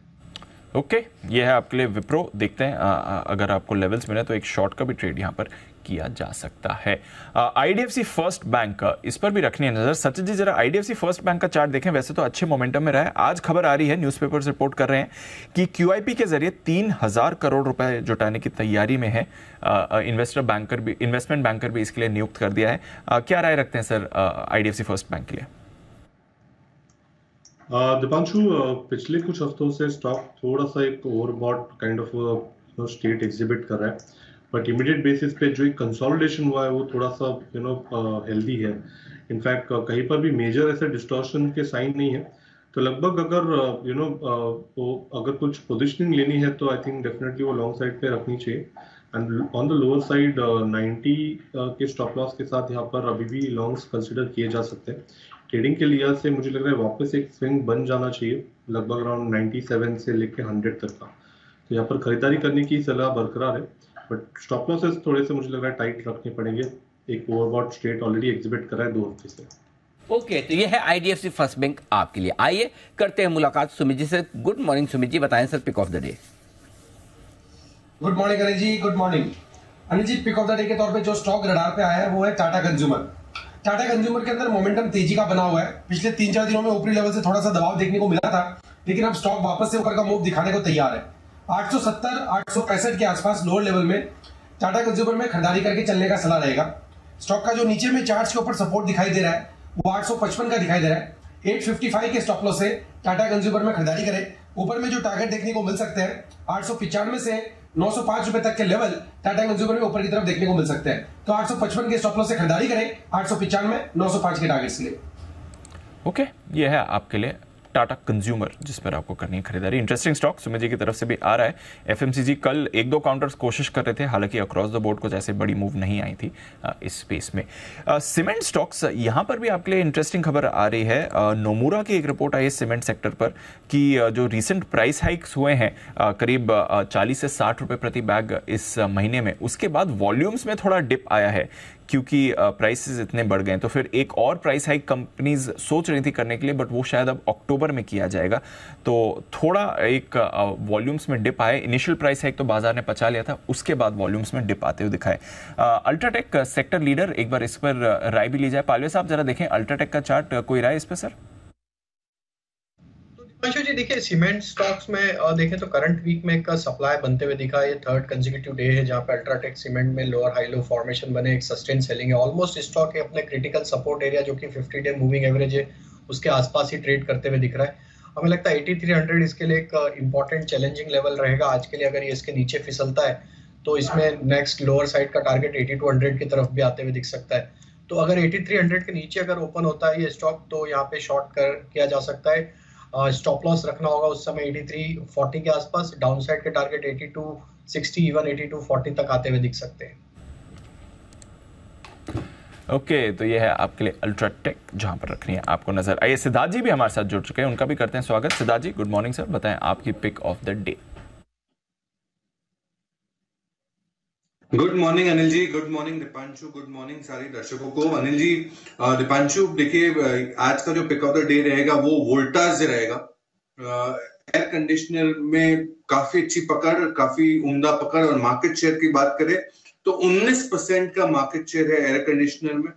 ओके, ये है आपके लिए विप्रो। देखते हैं अगर आपको लेवल्स मिले तो एक शॉर्ट का भी ट्रेड यहां पर किया जा सकता है। आईडीएफसी फर्स्ट बैंक, इस पर भी रखनी है नजर। सचिन जी जरा आईडीएफसी फर्स्ट बैंक का चार्ट देखें। वैसे तो अच्छे मोमेंटम में रहा है। आज खबर आ रही है, न्यूज़पेपर्स रिपोर्ट कर रहे हैं कि क्यूआईपी के जरिए 3000 करोड़ रुपए जुटाने की तैयारी में है। इन्वेस्टमेंट बैंकर भी इसके लिए नियुक्त कर दिया है। क्या राय रखते हैं सर आईडीएफसी फर्स्ट बैंक के लिए? दीपांशु, पिछले कुछ हफ्तों से स्टॉक थोड़ा सा एक overbought kind of state exhibit कर रहा है, बट इमीडिएट बेसिस पे जो एक कंसोलिडेशन हुआ है वो थोड़ा सा हेल्दी है। इनफैक्ट कहीं पर भी मेजर ऐसे डिस्टॉर्शन के साइन नहीं है। तो लगभग अगर अगर कुछ पोजिशनिंग लेनी है तो आई थिंक डेफिनेटली वो लॉन्ग साइड पे रखनी चाहिए। And on the lower side 90 के स्टॉप लॉस के साथ यहाँ पर अभी भी लॉन्ग्स कंसिडर किए जा सकते हैं। ट्रेडिंग के लिहाज से मुझे लग रहा है वापस एक स्विंग बन जाना चाहिए लगभग अराउंड 97 से लेकर 100 तक का। तो यहाँ पर खरीदारी करने की सलाह बरकरार है, बट स्टॉप लॉसेस थोड़े से मुझे लग रहा है टाइट रखने पड़ेंगे। एक ओवरबॉट स्टेट ऑलरेडी एग्जिबिट कर रहा है 2 हफ्ते से। ओके, तो ये है आईडीएफसी फर्स्ट बैंक आपके लिए। आइए करते हैं मुलाकात सुमित जी से। गुड मॉर्निंग सुमित जी, बताएं sir pick of the day. Good morning Anil ji. Good morning Anil ji. Pick of the day के तौर पे जो स्टॉक रडार पे आया है वो है टाटा कंज्यूमर। टाटा कंज्यूमर के अंदर मोमेंटम तेजी का बना हुआ है। पिछले 3-4 दिनों में ऊपरी लेवल से थोड़ा सा दबाव देखने को मिला था, लेकिन अब स्टॉक वापस से ऊपर का मूव दिखाने को तैयार है। 870-865 के आसपास लोअर लेवल में टाटा कंज्यूमर में खरीदारी करके चलने का सलाह रहेगा। स्टॉक का जो नीचे में चार्ट्स के ऊपर सपोर्ट दिखाई दे रहा है वो 855 का दिखाई दे रहा है। 855 के स्टॉप लॉस से टाटा कंज्यूमर में खरीदारी करें। ऊपर में जो टारगेट देखने को मिल सकते हैं 895 से 905 रुपए तक के लेवल टाटा कंज्यूमर में ऊपर की तरफ देखने को मिल सकते हैं। तो 855 के स्टॉप लॉस से खरीदारी करें, 895 905 के टारगेट्स के लिए। ओके, ये है आपके लिए टाटा कंज्यूमर जिस पर आपको करनी है खरीदारी। इंटरेस्टिंग स्टॉक सुमित जी की तरफ से भी आ रहा है। एफएमसीजी कल 1-2 काउंटर्स कोशिश कर रहे थे, हालांकि अक्रॉस द बोर्ड को जैसे बड़ी मूव नहीं आई थी इस स्पेस में। सीमेंट स्टॉक्स, यहां पर भी आपके लिए इंटरेस्टिंग खबर आ रही है। नोमुरा की एक रिपोर्ट आई है सीमेंट सेक्टर पर कि जो रिसेंट प्राइस हाइक्स हुए हैं करीब 40 से 60 रुपए प्रति बैग इस महीने में, उसके बाद वॉल्यूम्स में थोड़ा डिप आया है क्योंकि प्राइसेस इतने बढ़ गए। तो फिर एक और प्राइस हाइक कंपनीज सोच रही थी करने के लिए, बट वो शायद अब अक्टूबर में किया जाएगा। तो थोड़ा एक वॉल्यूम्स में डिप आए। इनिशियल प्राइस हाइक तो बाजार ने पचा लिया था, उसके बाद वॉल्यूम्स में डिप आते हुए दिखाए। अल्ट्राटेक सेक्टर लीडर, एक बार इस पर राय भी ली जाए। पालवे साहब जरा देखें अल्ट्राटेक का चार्ट, कोई राय इस पर सर? अंशु जी देखिए, सीमेंट स्टॉक्स में देखें तो करंट वीक में एक सप्लाई बनते हुए दिखा। ये 3rd कंसेक्यूटिव डे है जहां पे अल्ट्राटेक सीमेंट में लोअर हाई लो फॉर्मेशन बने, एक सस्टेन सेलिंग है। ऑलमोस्ट स्टॉक है अपने क्रिटिकल सपोर्ट एरिया जो कि 50 डे मूविंग एवरेज है उसके आसपास ही ट्रेड करते हुए दिख रहा है। हमें लगता है 8300 इसके लिए एक इंपॉर्टेंट चैलेंजिंग लेवल रहेगा आज के लिए। अगर ये इसके नीचे फिसलता है तो इसमें नेक्स्ट लोअर साइड का टारगेट 8200 की तरफ भी आते हुए दिख सकता है। तो अगर 8300 के नीचे अगर ओपन होता है ये स्टॉक तो यहाँ पे शॉर्ट किया जा सकता है। स्टॉप लॉस रखना होगा उस समय 8340 के आसपास। डाउन साइड के टारगेट 8260 इवन 8240 तक आते हुए दिख सकते हैं। ओके, तो ये है आपके लिए अल्ट्राटेक, जहां पर रखनी है आपको नजर। आइए सिद्धार्थ जी भी हमारे साथ जुड़ चुके हैं, उनका भी करते हैं स्वागत। Siddharth ji, good morning sir, बताएं आपकी pick of the day. Good morning Anil ji, good morning Deepanshu, good morning सारे दर्शकों को। अनिल जी, दीपांशु देखिए, आज का जो पिक ऑफ द डे रहेगा वो वोल्टास रहेगा। एयर कंडीशनर में काफी अच्छी पकड़, काफी उम्दा पकड़, और मार्केट शेयर की बात करें तो 19% का मार्केट शेयर है एयर कंडीशनर में।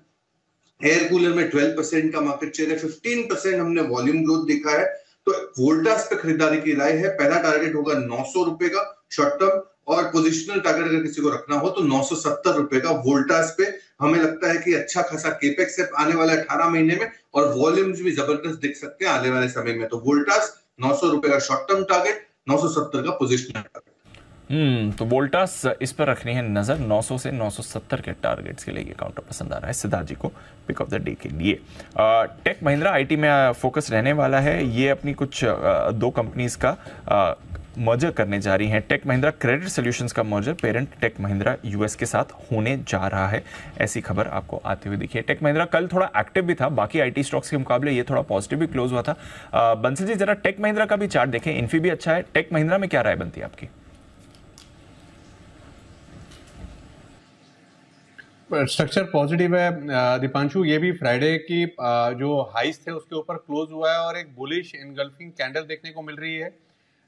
एयर कूलर में 12% का मार्केट शेयर है, 15% हमने वॉल्यूम ग्रोथ दिखा है। तो वोल्टास पे खरीदारी की राय है। पहला टारगेट होगा 900 रुपए का शॉर्ट टर्म, और पोजिशनल टारगेट अगर किसी को रखना हो तो 970 रुपए का वोल्टास पे। हमें लगता है कि अच्छा खासा केपेक्स आने वाला है 18 महीने में, और वॉल्यूम्स भी जबरदस्त दिख सकते हैं आने वाले समय में। तो वोल्टास 900 रुपए का शॉर्ट टर्म टारगेट, 970 का पोजिशनल टारगेट। तो वोल्टास इस पर रखनी है नजर। 900 से 970 के टारगेट्स के लिए ये काउंटर पसंद आ रहा है सिद्धार्थ जी को पिक ऑफ द डे के लिए। टेक महिंद्रा आईटी में फोकस रहने वाला है। ये अपनी कुछ दो कंपनीज का मर्जर करने जा रही हैं। टेक महिंद्रा क्रेडिट सॉल्यूशंस का merger parent Tech Mahindra US के साथ होने जा रहा है, ऐसी खबर आपको आते हुए दिखी है। टेक महिंद्रा कल थोड़ा एक्टिव भी था, बाकी आईटी स्टॉक्स के मुकाबले ये थोड़ा पॉजिटिव भी क्लोज हुआ था। बंसल जी, जरा टेक महिंद्रा का भी चार्ट देखें, इन्फी भी अच्छा है। टेक महिंद्रा में क्या राय बनती है आपकी? स्ट्रक्चर पॉजिटिव है दीपांशु। ये भी फ्राइडे की जो हाइस थे उसके ऊपर क्लोज हुआ है, और एक बुलिश इनगल्फिंग कैंडल देखने को मिल रही है।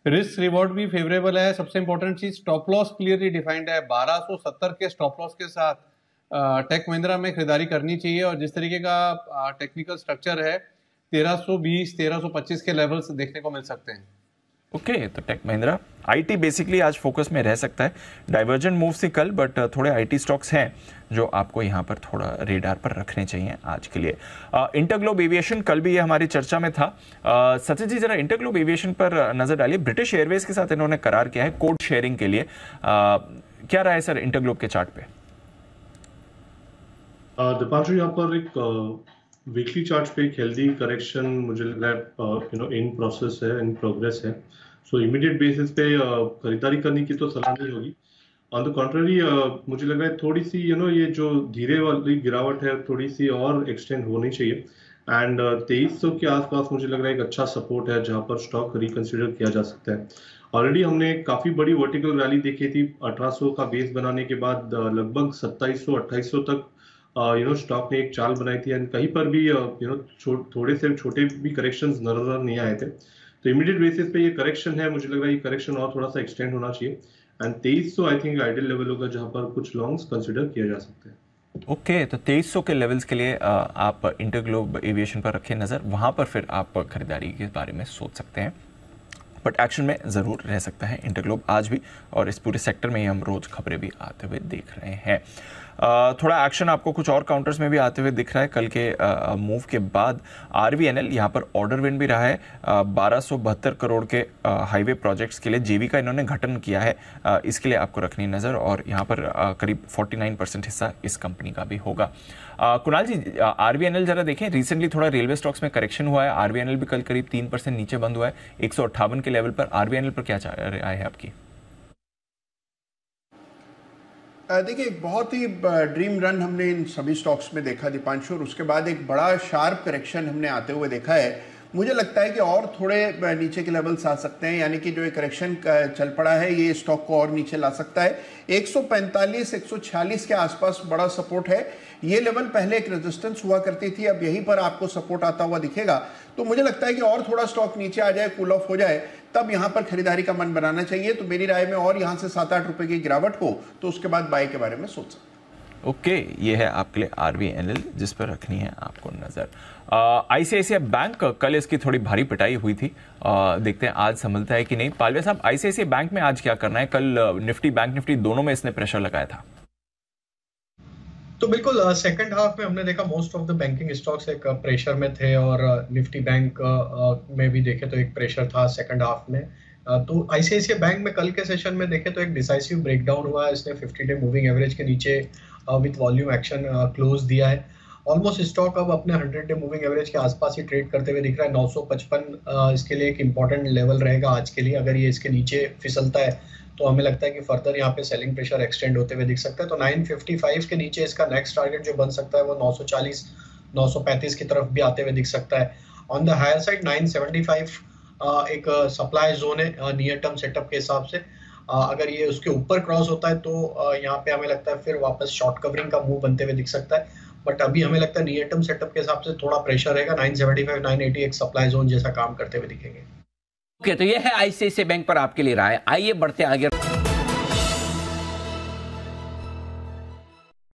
रिस्क रिवॉर्ड भी फेवरेबल है। सबसे इंपॉर्टेंट चीज, स्टॉप लॉस क्लियरली डिफाइंड है। 1270 के स्टॉप लॉस के साथ टेक महिंद्रा में खरीदारी करनी चाहिए, और जिस तरीके का टेक्निकल स्ट्रक्चर है 1320 1325 के लेवल्स देखने को मिल सकते हैं। ओके, तो टेक महिंद्रा आईटी बेसिकली आज फोकस में रह सकता है। डाइवर्जेंट मूव से कल, बट थोड़े आईटी स्टॉक्स हैं जो आपको यहां पर थोड़ा रेडार पर रखने चाहिए आज के लिए। इंटरग्लोब एविएशन, कल भी ये हमारी चर्चा में था। सचिन जी, जरा इंटरग्लोब एविएशन पर नजर डालिए। ब्रिटिश एयरवेज के साथ इन्होंने करार किया है कोड शेयरिंग के लिए। क्या राय है सर इंटरग्लोब के चार्ट पे? दीपांशु, यहाँ पर एक वीकली चार्ट पे एक हेल्दी करेक्शन मुझे लग रहा है इन प्रोसेस है, इन प्रोग्रेस है। सो इमीडिएट बेसिस पे खरीदारी करने की तो सलाह नहीं होगी। ऑन द कॉन्ट्ररी मुझे लग रहा है थोड़ी सी ये जो धीरे वाली गिरावट है थोड़ी सी और एक्सटेंड होनी चाहिए। एंड 2300 के आसपास मुझे लग रहा है एक अच्छा सपोर्ट है जहां पर स्टॉक रिकंसिडर किया जा सकता है। ऑलरेडी हमने काफी बड़ी वर्टिकल रैली देखी थी 1800 का बेस बनाने के बाद, लगभग 2700-2800 तक स्टॉक ने एक चाल बनाई थी। एंड कहीं पर भी थोड़े से छोटे भी करेक्शंस नजर नहीं आए थे। तो इमीडिएट बेसिस पे ये करेक्शन है, मुझे लग रहा है ये करेक्शन और थोड़ा सा एक्सटेंड होना चाहिए। And 2300 I think ideal level होगा जहां पर कुछ लॉन्ग्स कंसीडर किया जा सकते हैं। ओके, तो 2300 के लेवल्स के लिए आप इंटरग्लोब एविएशन पर रखें नजर, वहां पर फिर आप खरीदारी के बारे में सोच सकते हैं। बट एक्शन में जरूर रह सकता है इंटरग्लोब आज भी, और इस पूरे सेक्टर में ही हम रोज खबरें भी आते हुए देख रहे हैं। थोड़ा एक्शन आपको कुछ और काउंटर्स में भी आते हुए दिख रहा है। कल के मूव के बाद आरवीएनएल यहाँ पर ऑर्डर विन भी रहा है। 1272 करोड़ के हाईवे प्रोजेक्ट्स के लिए जेवी का इन्होंने गठन किया है, इसके लिए आपको रखनी नज़र, और यहाँ पर करीब 49% हिस्सा इस कंपनी का भी होगा। कुणाल जी, आरवीएनएल जरा देखें, रिसेंटली थोड़ा रेलवे स्टॉक्स में करेक्शन हुआ है। आरवीएनएल भी कल करीब 3% नीचे बंद हुआ है 158 के लेवल पर। आरवीएनएल पर क्या राय है आपकी? देखिए, एक बहुत ही ड्रीम रन हमने इन सभी स्टॉक्स में देखा दीपांशु, और उसके बाद एक बड़ा शार्प करेक्शन हमने आते हुए देखा है। मुझे लगता है कि और थोड़े नीचे के लेवल्स आ सकते हैं, यानी कि जो एक करेक्शन चल पड़ा है ये स्टॉक को और नीचे ला सकता है। 145 146 के आसपास बड़ा सपोर्ट है। ये लेवल पहले एक रेजिस्टेंस हुआ करती थी, अब यहीं पर आपको सपोर्ट आता हुआ दिखेगा। तो मुझे लगता है कि और थोड़ा स्टॉक नीचे आ जाए, कूल ऑफ हो जाए, तब यहां पर खरीदारी का मन बनाना चाहिए। तो मेरी राय में और यहां से 7-8 रुपए की गिरावट हो तो उसके बाद बाय के बारे में सोच सकते हैं। ओके, ये है आपके लिए आरवीएनएल जिस पर रखनी है आपको नजर। आईसीआईसीआई बैंक, कल इसकी थोड़ी भारी पिटाई हुई थी, देखते हैं आज संभलता है कि नहीं। पालवे साहब, आईसीआईसीआई बैंक में आज क्या करना है? कल निफ्टी, बैंक निफ्टी दोनों में इसने प्रेशर लगाया था। तो बिल्कुल सेकंड हाफ में हमने देखा most of the banking stocks एक प्रेशर में थे, और निफ्टी बैंक में भी देखे तो एक प्रेशर था सेकंड हाफ में। तो आईसीआईसीआई बैंक में कल के सेशन में देखे तो एक डिसाइसिव ब्रेकडाउन हुआ है। इसने 50 डे मूविंग एवरेज के नीचे विथ वॉल्यूम एक्शन क्लोज दिया है। ऑलमोस्ट स्टॉक अब अपने 100 डे मूविंग एवरेज के आसपास ही ट्रेड करते हुए दिख रहा है। 955 इसके लिए एक इंपॉर्टेंट लेवल रहेगा आज के लिए। अगर ये इसके नीचे फिसलता है तो हमें लगता है कि फर्दर यहाँ पे सेलिंग प्रेशर एक्सटेंड होते हुए दिख सकता है। तो 955 के नीचे इसका नेक्स्ट टारगेट जो बन सकता है वो 940 935 की तरफ भी आते हुए दिख सकता है। ऑन द हायर साइड 975 एक सप्लाई जोन है नियर टर्म सेटअप के हिसाब से। अगर ये उसके ऊपर क्रॉस होता है तो यहाँ पे हमें लगता है फिर वापस शॉर्ट कवरिंग का मूव बनते हुए दिख सकता है। बट अभी हमें लगता है नियर टर्म सेटअप के हिसाब से थोड़ा प्रेशर रहेगा। 975 980 एक सप्लाई जोन जैसा काम करते हुए दिखेंगे। ओके, तो ये है आईसीआईसीआई बैंक पर आपके लिए राय। आइए बढ़ते आगे।